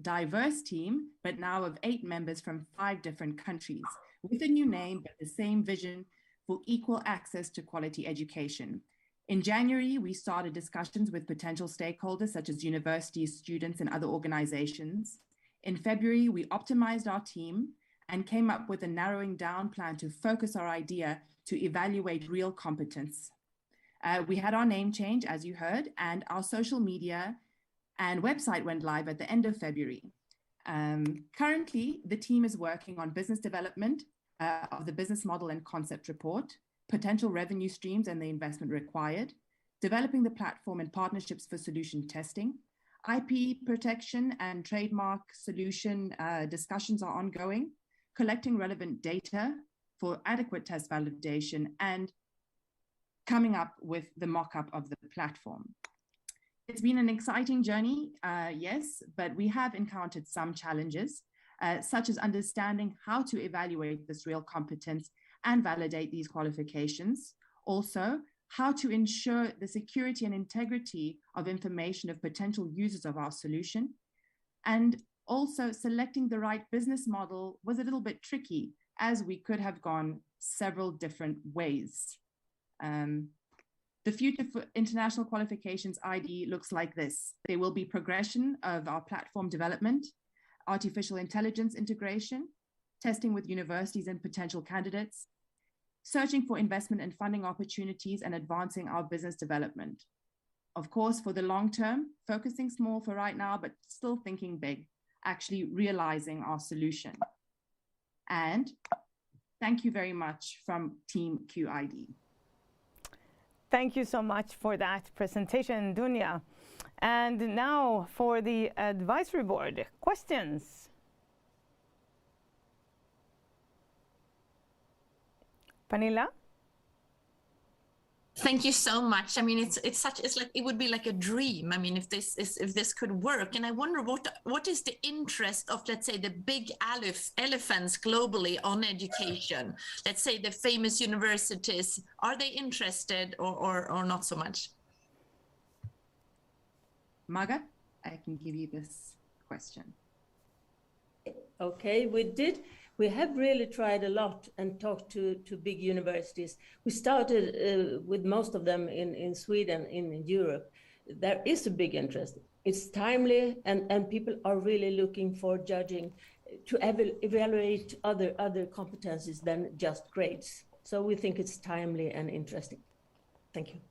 diverse team, but now of 8 members from 5 different countries, with a new name, but the same vision for equal access to quality education. In January, we started discussions with potential stakeholders such as universities, students, and other organizations. In February, we optimized our team and came up with a narrowing down plan to focus our idea to evaluate real competence. We had our name change, as you heard, and our social media and website went live at the end of February. Currently, the team is working on business development of the business model and concept report, potential revenue streams and the investment required, developing the platform and partnerships for solution testing, IP protection and trademark solution discussions are ongoing, collecting relevant data for adequate test validation, and coming up with the mock-up of the platform. It's been an exciting journey, yes, but we have encountered some challenges, such as understanding how to evaluate this real competence and validate these qualifications. Also, how to ensure the security and integrity of information of potential users of our solution. And also selecting the right business model was a little bit tricky, as we could have gone several different ways. The future for International Qualifications ID looks like this. There will be progression of our platform development, artificial intelligence integration, testing with universities and potential candidates, searching for investment and funding opportunities, and advancing our business development. Of course, for the long term, focusing small for right now, but still thinking big, actually realizing our solution. And thank you very much from Team QID. Thank you so much for that presentation, Dunya. And now for the advisory board, questions. Pernilla? Thank you so much. I mean, it would be like a dream. I mean, if this could work. And I wonder what is the interest of, let's say, the big elephants globally on education? Let's say the famous universities. Are they interested or not so much? Margaret, I can give you this question. Okay, we have really tried a lot and talked to big universities. We started with most of them in Sweden, in Europe. There is a big interest. It's timely, and people are really looking for judging to evaluate other competencies than just grades. So we think it's timely and interesting. Thank you.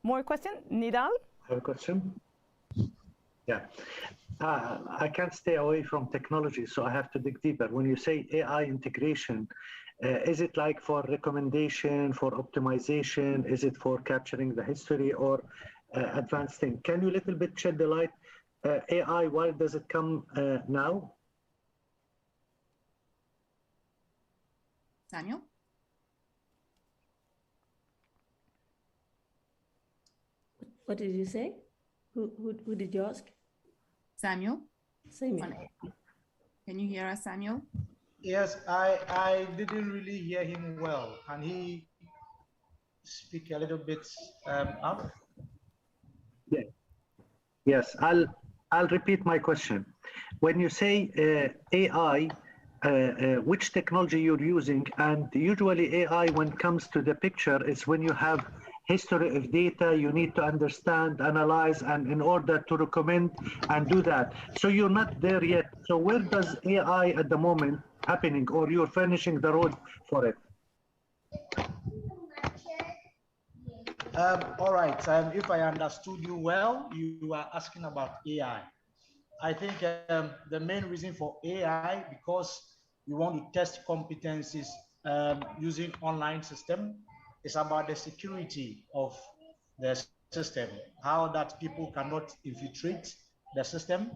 More question, Nidal? I have a question. Yeah, I can't stay away from technology, so I have to dig deeper. When you say AI integration, is it like for recommendation, for optimization? Is it for capturing the history or advanced thing? Can you a little bit shed the light? AI, why does it come now? Samuel? What did you say? Who did you ask? Samuel? Samuel. Can you hear us, Samuel? Yes, I didn't really hear him well. Can he speak a little bit up? Yeah. Yes, I'll repeat my question. When you say AI, which technology you're using? And usually AI, when it comes to the picture, is when you have history of data, you need to understand, analyze, and in order to recommend and do that. So you're not there yet. So where does AI at the moment happening, or you're finishing the road for it? All right. If I understood you well, you are asking about AI. I think the main reason for AI, because you want to test competencies using online system, it's about the security of the system, how that people cannot infiltrate the system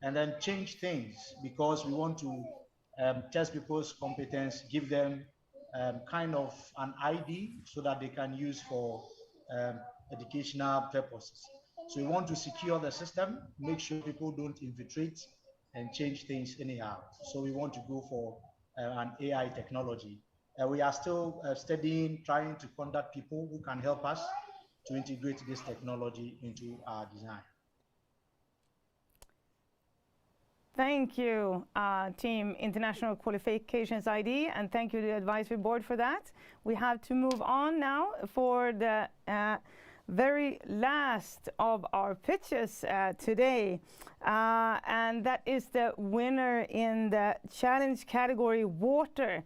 and then change things, because we want to test people's competence, give them kind of an ID so that they can use for educational purposes. So we want to secure the system, make sure people don't infiltrate and change things anyhow. So we want to go for an AI technology. We are still studying, trying to contact people who can help us to integrate this technology into our design. Thank you, Team International Qualifications ID, and thank you to the advisory board for that. We have to move on now for the very last of our pitches today, and that is the winner in the challenge category Water,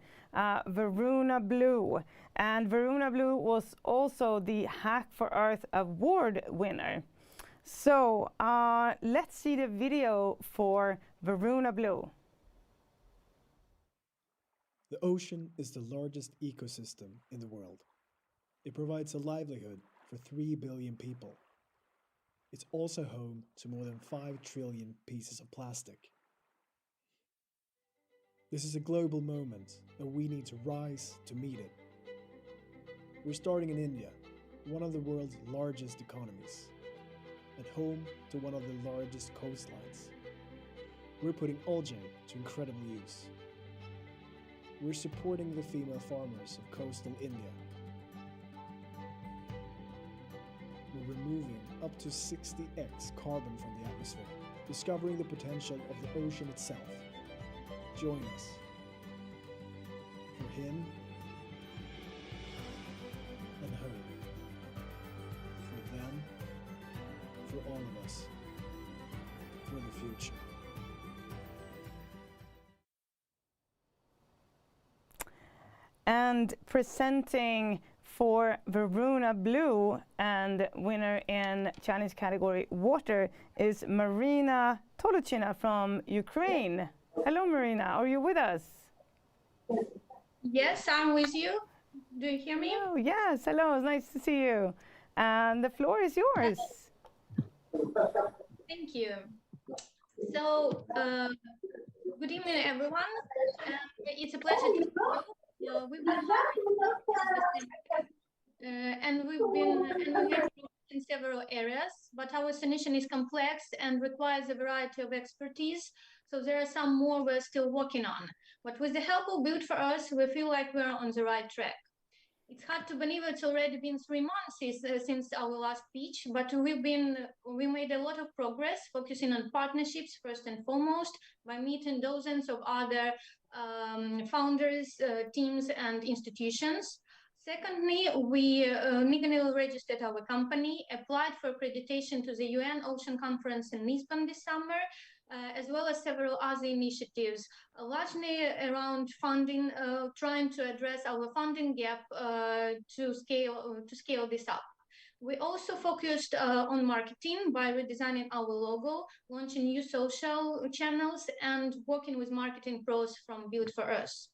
Varuna Blue. And Varuna Blue was also the Hack for Earth Award winner. So let's see the video for Varuna Blue. The ocean is the largest ecosystem in the world. It provides a livelihood for 3 billion people. It's also home to more than 5 trillion pieces of plastic. This is a global moment, and we need to rise to meet it. We're starting in India, one of the world's largest economies, and home to one of the largest coastlines. We're putting algae to incredible use. We're supporting the female farmers of coastal India. We're removing up to 60x carbon from the atmosphere, discovering the potential of the ocean itself. Join us. For him and her. For them, for all of us. For the future. And presenting for Varuna Blue and winner in challenge category Water is Marina Toluchina from Ukraine. Hello Marina, are you with us? Yes, I'm with you. Do you hear me? Oh, yes, hello, it's nice to see you. And the floor is yours. Thank you. So, good evening, everyone. It's a pleasure to see you. We've been and we have in several areas, but our solution is complex and requires a variety of expertise. So there are some more we're still working on. But with the help of Build for Us, we feel like we're on the right track. It's hard to believe it's already been 3 months since our last pitch, but we made a lot of progress, focusing on partnerships first and foremost, by meeting dozens of other founders, teams, and institutions. Secondly, we legally registered our company, applied for accreditation to the UN Ocean Conference in Lisbon this summer, as well as several other initiatives, largely around funding, trying to address our funding gap to scale this up. We also focused on marketing by redesigning our logo, launching new social channels, and working with marketing pros from Build for Us.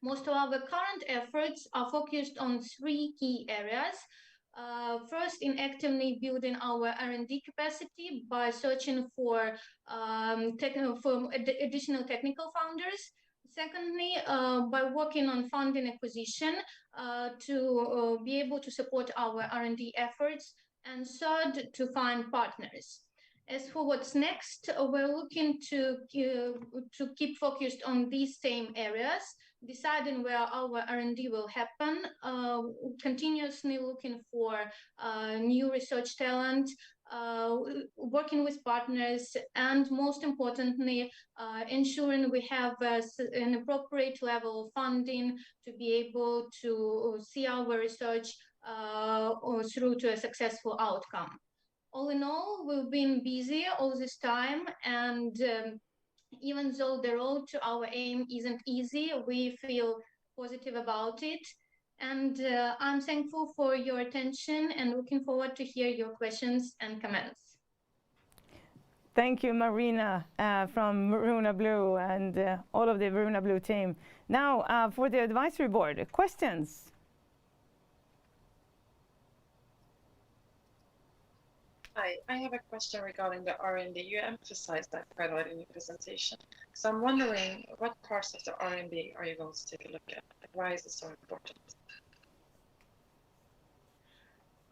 Most of our current efforts are focused on 3 key areas. First, in actively building our R&D capacity by searching for additional technical founders. Secondly, by working on funding acquisition to be able to support our R&D efforts. And third, to find partners. As for what's next, we're looking to keep focused on these same areas, deciding where our R&D will happen, continuously looking for new research talent, working with partners, and most importantly, ensuring we have an appropriate level of funding to be able to see our research through to a successful outcome. All in all, we've been busy all this time, and even though the road to our aim isn't easy, we feel positive about it. And I'm thankful for your attention and looking forward to hear your questions and comments. Thank you, Marina, from Varuna Blue and all of the Varuna Blue team. Now, for the advisory board, questions? Hi, I have a question regarding the R&D. You emphasized that quite a lot in your presentation. So I'm wondering, what parts of the R&D are you going to take a look at? Like, why is it so important?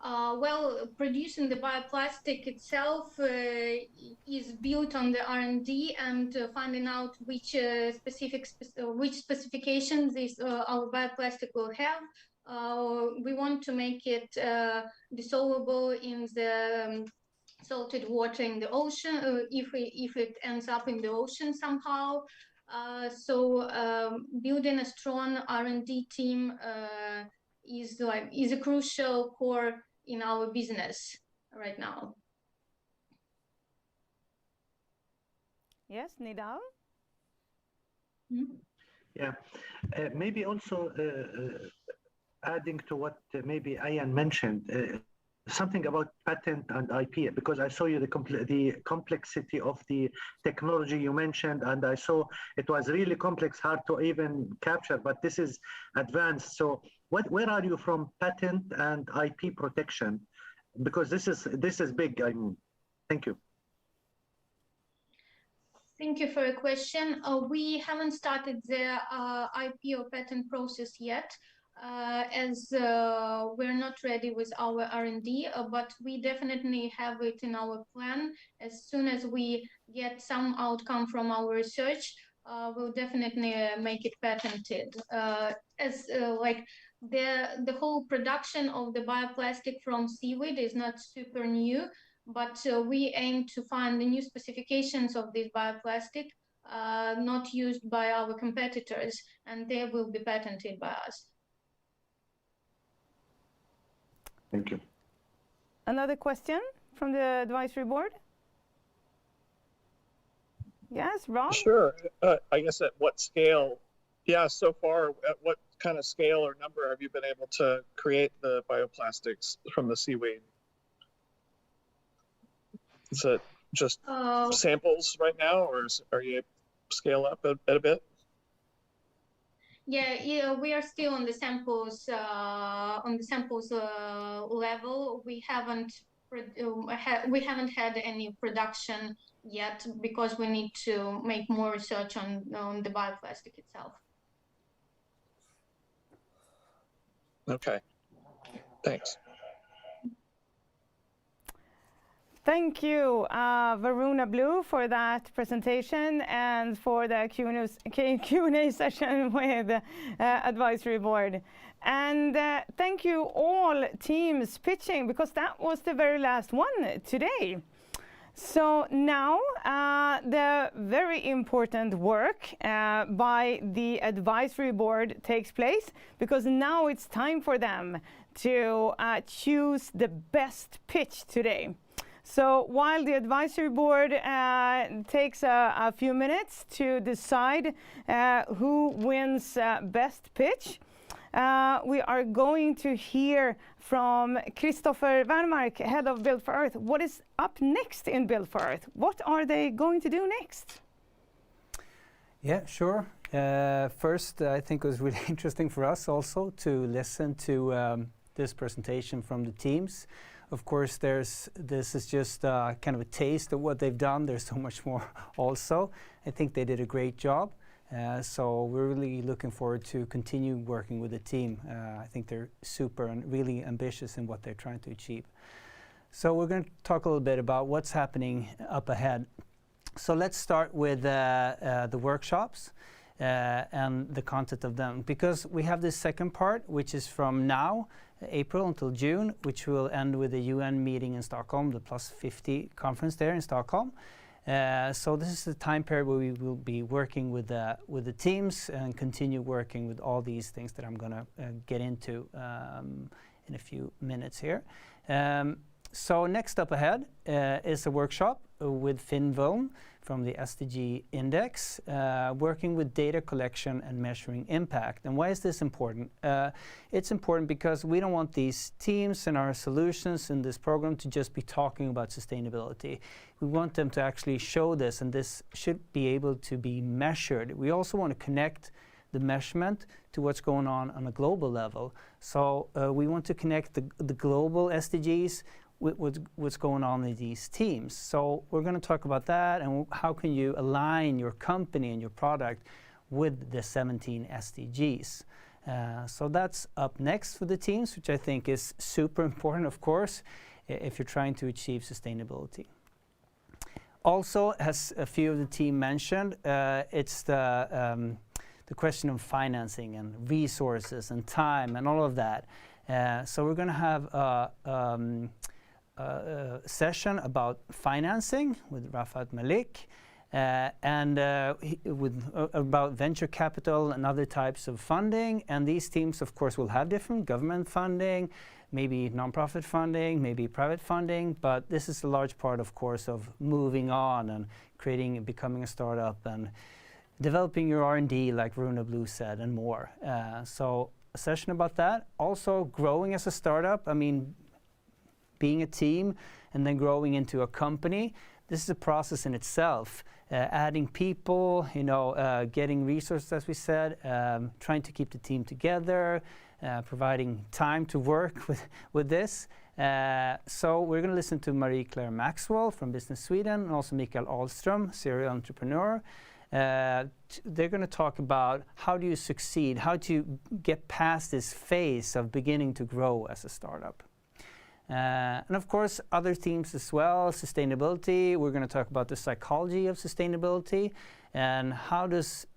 Well, producing the bioplastic itself is built on the R&D and finding out which specifications our bioplastic will have. We want to make it dissolvable in the salted water in the ocean, if it ends up in the ocean somehow. Building a strong R&D team is a crucial core in our business right now. Yes, Nidal? Yeah, maybe also adding to what maybe Ayan mentioned, something about patent and IP, because I saw you the complexity of the technology you mentioned, and I saw it was really complex, hard to even capture, but this is advanced. So where are you from patent and IP protection? Because this is big, I mean. Thank you. Thank you for your question. We haven't started the IP or patent process yet, as we're not ready with our R&D, but we definitely have it in our plan. As soon as we get some outcome from our research, we'll definitely make it patented. The whole production of the bioplastic from seaweed is not super new, but we aim to find the new specifications of this bioplastic not used by our competitors, and they will be patented by us. Thank you. Another question from the advisory board? Yes, Rob? Sure. I guess at what scale? Yeah, so far, at what kind of scale or number have you been able to create the bioplastics from the seaweed? Is it just samples right now, or are you able to scale up a bit? Yeah, we are still on the samples level. We haven't had any production yet because we need to make more research on the bioplastic itself. Okay, thanks. Thank you, Varuna Blue, for that presentation and for the Q&A session with the advisory board. And thank you all teams pitching, because that was the very last one today. So now the very important work by the advisory board takes place, because now it's time for them to choose the best pitch today. So while the advisory board takes a few minutes to decide who wins best pitch, we are going to hear from Christopher Wernmark, head of Build for Earth. What is up next in Build for Earth? What are they going to do next? Yeah, sure. First, I think it was really interesting for us also to listen to this presentation from the teams. Of course, this is just kind of a taste of what they've done. There's so much more also. I think they did a great job. So we're really looking forward to continue working with the team. I think they're super and really ambitious in what they're trying to achieve. So we're going to talk a little bit about what's happening up ahead. So let's start with the workshops and the content of them, because we have this second part, which is from now, April until June, which will end with the UN meeting in Stockholm, the +50 conference there in Stockholm. So this is the time period where we will be working with the teams and continue working with all these things that I'm going to get into in a few minutes here. So next up ahead is a workshop with Finn Wilm from the SDG Index, working with data collection and measuring impact. And why is this important? It's important because we don't want these teams and our solutions in this program to just be talking about sustainability. We want them to actually show this, and this should be able to be measured. We also want to connect the measurement to what's going on a global level. So we want to connect the global SDGs with what's going on in these teams. So we're going to talk about that and how can you align your company and your product with the 17 SDGs. So that's up next for the teams, which I think is super important, of course, if you're trying to achieve sustainability. Also, as a few of the team mentioned, it's the question of financing and resources and time and all of that. So we're going to have a session about financing with Rafat Malik, and about venture capital and other types of funding. And these teams, of course, will have different government funding, maybe nonprofit funding, maybe private funding, but this is a large part, of course, of moving on and creating and becoming a startup and developing your R&D, like Varuna Blue said, and more. So a session about that. Also growing as a startup, I mean, being a team and then growing into a company. This is a process in itself. Adding people, getting resources, as we said, trying to keep the team together, providing time to work with this. So we're going to listen to Marie-Claire Maxwell from Business Sweden, and also Mikael Ahlström, serial entrepreneur. They're going to talk about how do you succeed, how to get past this phase of beginning to grow as a startup. And of course, other themes as well, sustainability. We're going to talk about the psychology of sustainability and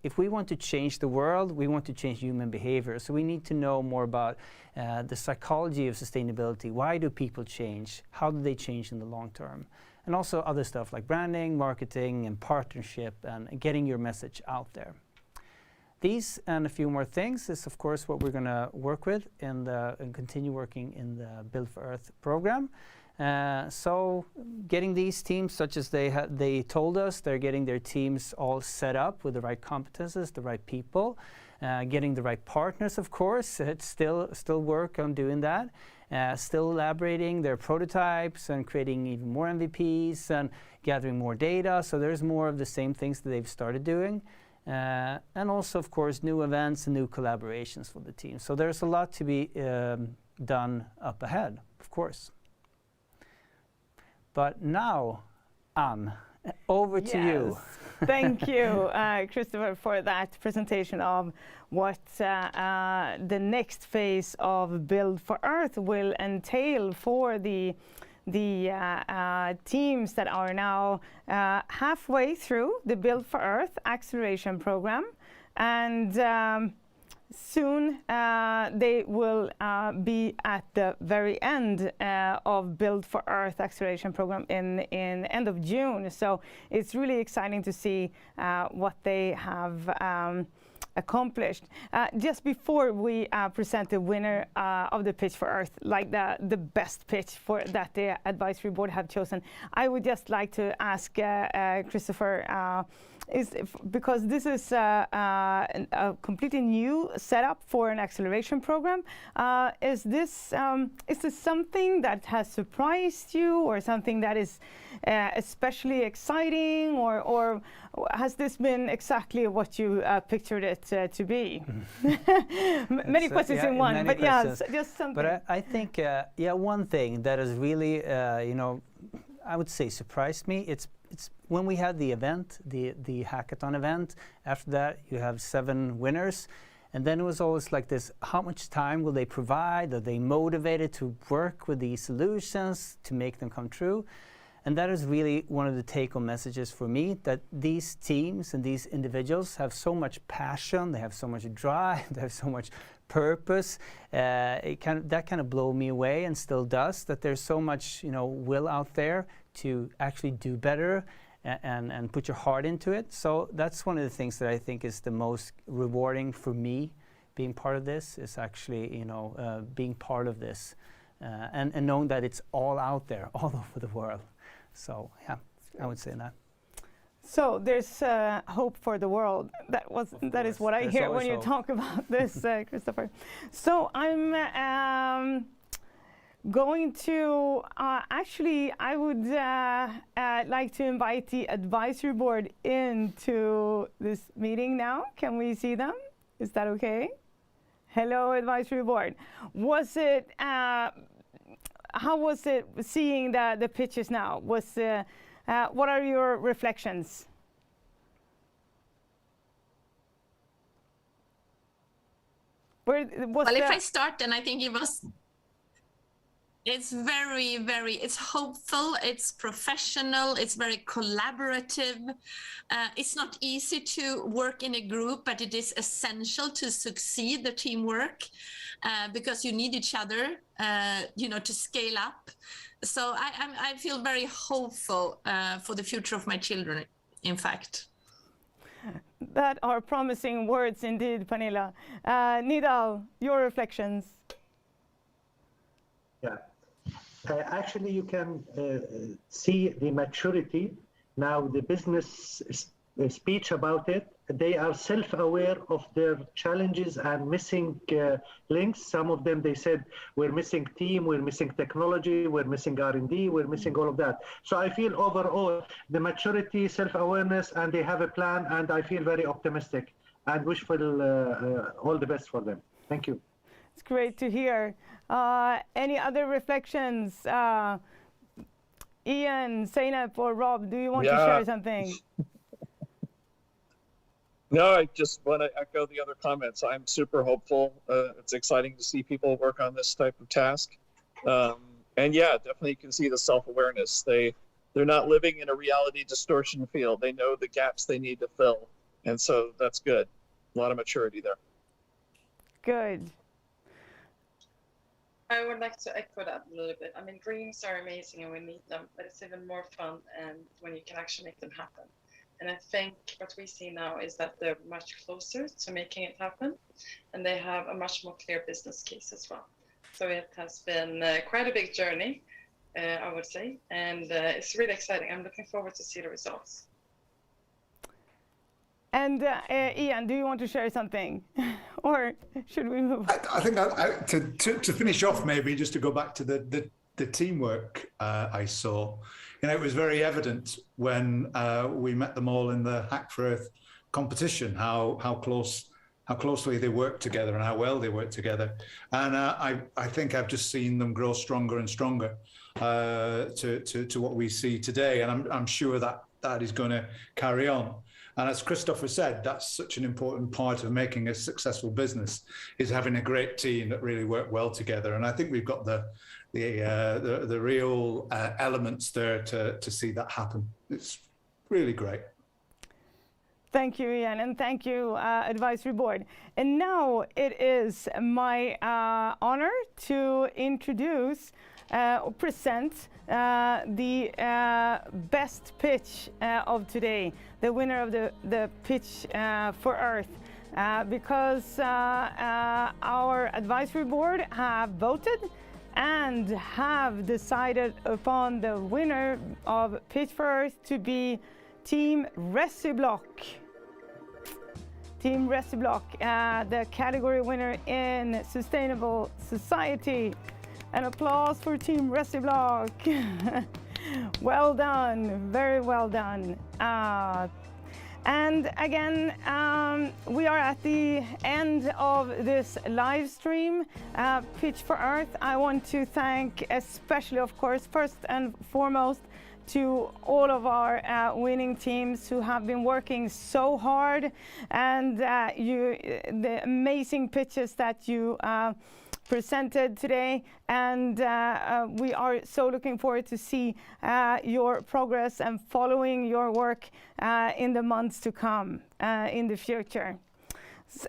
if we want to change the world, we want to change human behavior. So we need to know more about the psychology of sustainability. Why do people change? How do they change in the long term? And also other stuff like branding, marketing, and partnership, and getting your message out there. These and a few more things is, of course, what we're going to work with and continue working in the Build for Earth program. So getting these teams, such as they told us, they're getting their teams all set up with the right competences, the right people, getting the right partners, of course. It's still work on doing that. Still elaborating their prototypes and creating even more MVPs and gathering more data. So there's more of the same things that they've started doing. And also, of course, new events and new collaborations for the team. So there's a lot to be done up ahead, of course. But now, Ann, over to you. Thank you, Christopher, for that presentation of what the next phase of Build for Earth will entail for the teams that are now halfway through the Build for Earth acceleration program, and soon they will be at the very end of Build for Earth acceleration program in end of June. So it's really exciting to see what they have accomplished. Just before we present the winner of the Pitch for Earth, like the best pitch that the advisory board have chosen, I would just like to ask Christopher, because this is a completely new setup for an acceleration program, is this something that has surprised you, or something that is especially exciting, or has this been exactly what you pictured it to be? Many questions in one, but questions. Yeah, just something. But I think, one thing that has really, I would say surprised me, it's when we had the event, the hackathon event. After that, you have 7 winners. And then it was always like this, how much time will they provide? Are they motivated to work with these solutions to make them come true? And that is really one of the take-home messages for me, that these teams and these individuals have so much passion, they have so much drive, they have so much purpose. That kind of blew me away, and still does, that there's so much will out there to actually do better and put your heart into it. So that's one of the things that I think is the most rewarding for me, being part of this, is actually being part of this and knowing that it's all out there, all over the world. So yeah, I would say that. So there's hope for the world. That is what I hear when you talk about this, Christopher. So I'm going to actually, I would like to invite the advisory board into this meeting now. Can we see them? Is that okay? Hello, advisory board. How was it seeing the pitches now? What are your reflections? Well, if I start, then I think it's very, it's hopeful, it's professional, it's very collaborative. It's not easy to work in a group, but it is essential to succeed the teamwork because you need each other, to scale up. So I feel very hopeful for the future of my children, in fact. That are promising words indeed, Pernilla. Nidal, your reflections. Yeah. Actually, you can see the maturity. Now, the business speech about it, they are self-aware of their challenges and missing links. Some of them, they said, we're missing team, we're missing technology, we're missing R&D, we're missing all of that. So I feel overall, the maturity, self-awareness, and they have a plan, and I feel very optimistic and wishful all the best for them. Thank you. It's great to hear. Any other reflections? Ian, Zainab, or Rob, do you want to share something? No, I just want to echo the other comments. I'm super hopeful. It's exciting to see people work on this type of task. And yeah, definitely you can see the self-awareness. They're not living in a reality distortion field. They know the gaps they need to fill. And so that's good. A lot of maturity there. Good. I would like to echo that a little bit. I mean, dreams are amazing and we need them, but it's even more fun and when you can actually make them happen. And I think what we see now is that they're much closer to making it happen, and they have a much more clear business case as well. So it has been quite a big journey, I would say, and it's really exciting. I'm looking forward to see the results. And Ian, do you want to share something, or should we move? I think to finish off, maybe just to go back to the teamwork I saw. It was very evident when we met them all in the Hack for Earth competition how closely they work together and how well they work together. And I think I've just seen them grow stronger and stronger to what we see today. And I'm sure that is going to carry on. And as Christopher said, that's such an important part of making a successful business, is having a great team that really work well together. And I think we've got the real elements there to see that happen. It's really great. Thank you, Ian, and thank you, Advisory Board. And now it is my honor to introduce or present the best pitch of today, the winner of the pitch for Earth, because our Advisory Board have voted and have decided upon the winner of Pitch for Earth to be Team Reci Block. Team Reci Block, the category winner in Sustainable Society. An applause for Team Reci Block. Well done, very well done. And again, we are at the end of this live stream, Pitch for Earth. I want to thank especially, of course, first and foremost, to all of our winning teams who have been working so hard, and the amazing pitches that you presented today, and we are so looking forward to see your progress and following your work in the months to come in the future.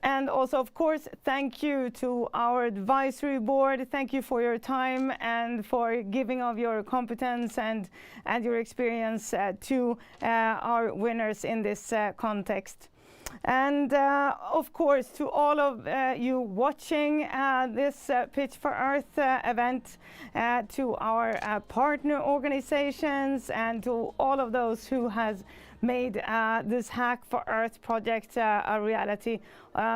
And also, of course, thank you to our Advisory Board. Thank you for your time and for giving of your competence and your experience to our winners in this context. And of course, to all of you watching this Pitch for Earth event, to our partner organizations, and to all of those who has made this Hack for Earth project a reality.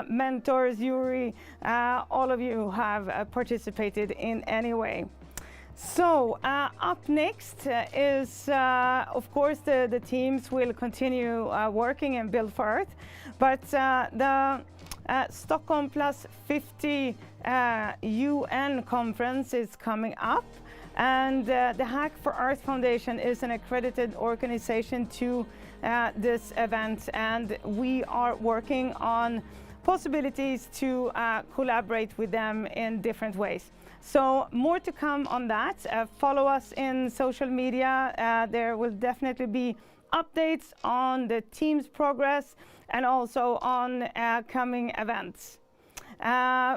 Mentors, Yuri, all of you have participated in any way. So up next is, of course, the teams will continue working and build for Earth, but the Stockholm Plus 50 UN conference is coming up, and the Hack for Earth Foundation is an accredited organization to this event, and we are working on possibilities to collaborate with them in different ways. So more to come on that. Follow us in social media. There will definitely be updates on the team's progress and also on coming events.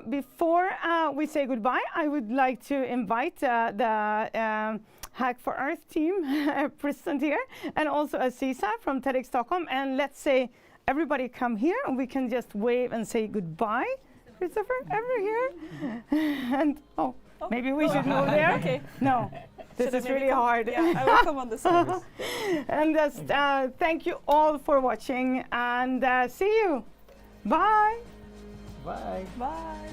Before we say goodbye, I would like to invite the Hack for Earth team present here, and also Aziza from TEDx Stockholm. And let's say everybody come here, and we can just wave and say goodbye. Christopher, over here. And maybe we should move there. Okay. No, this is really hard. Yeah, I will come on the side. And just thank you all for watching, and see you. Bye. Bye. Bye.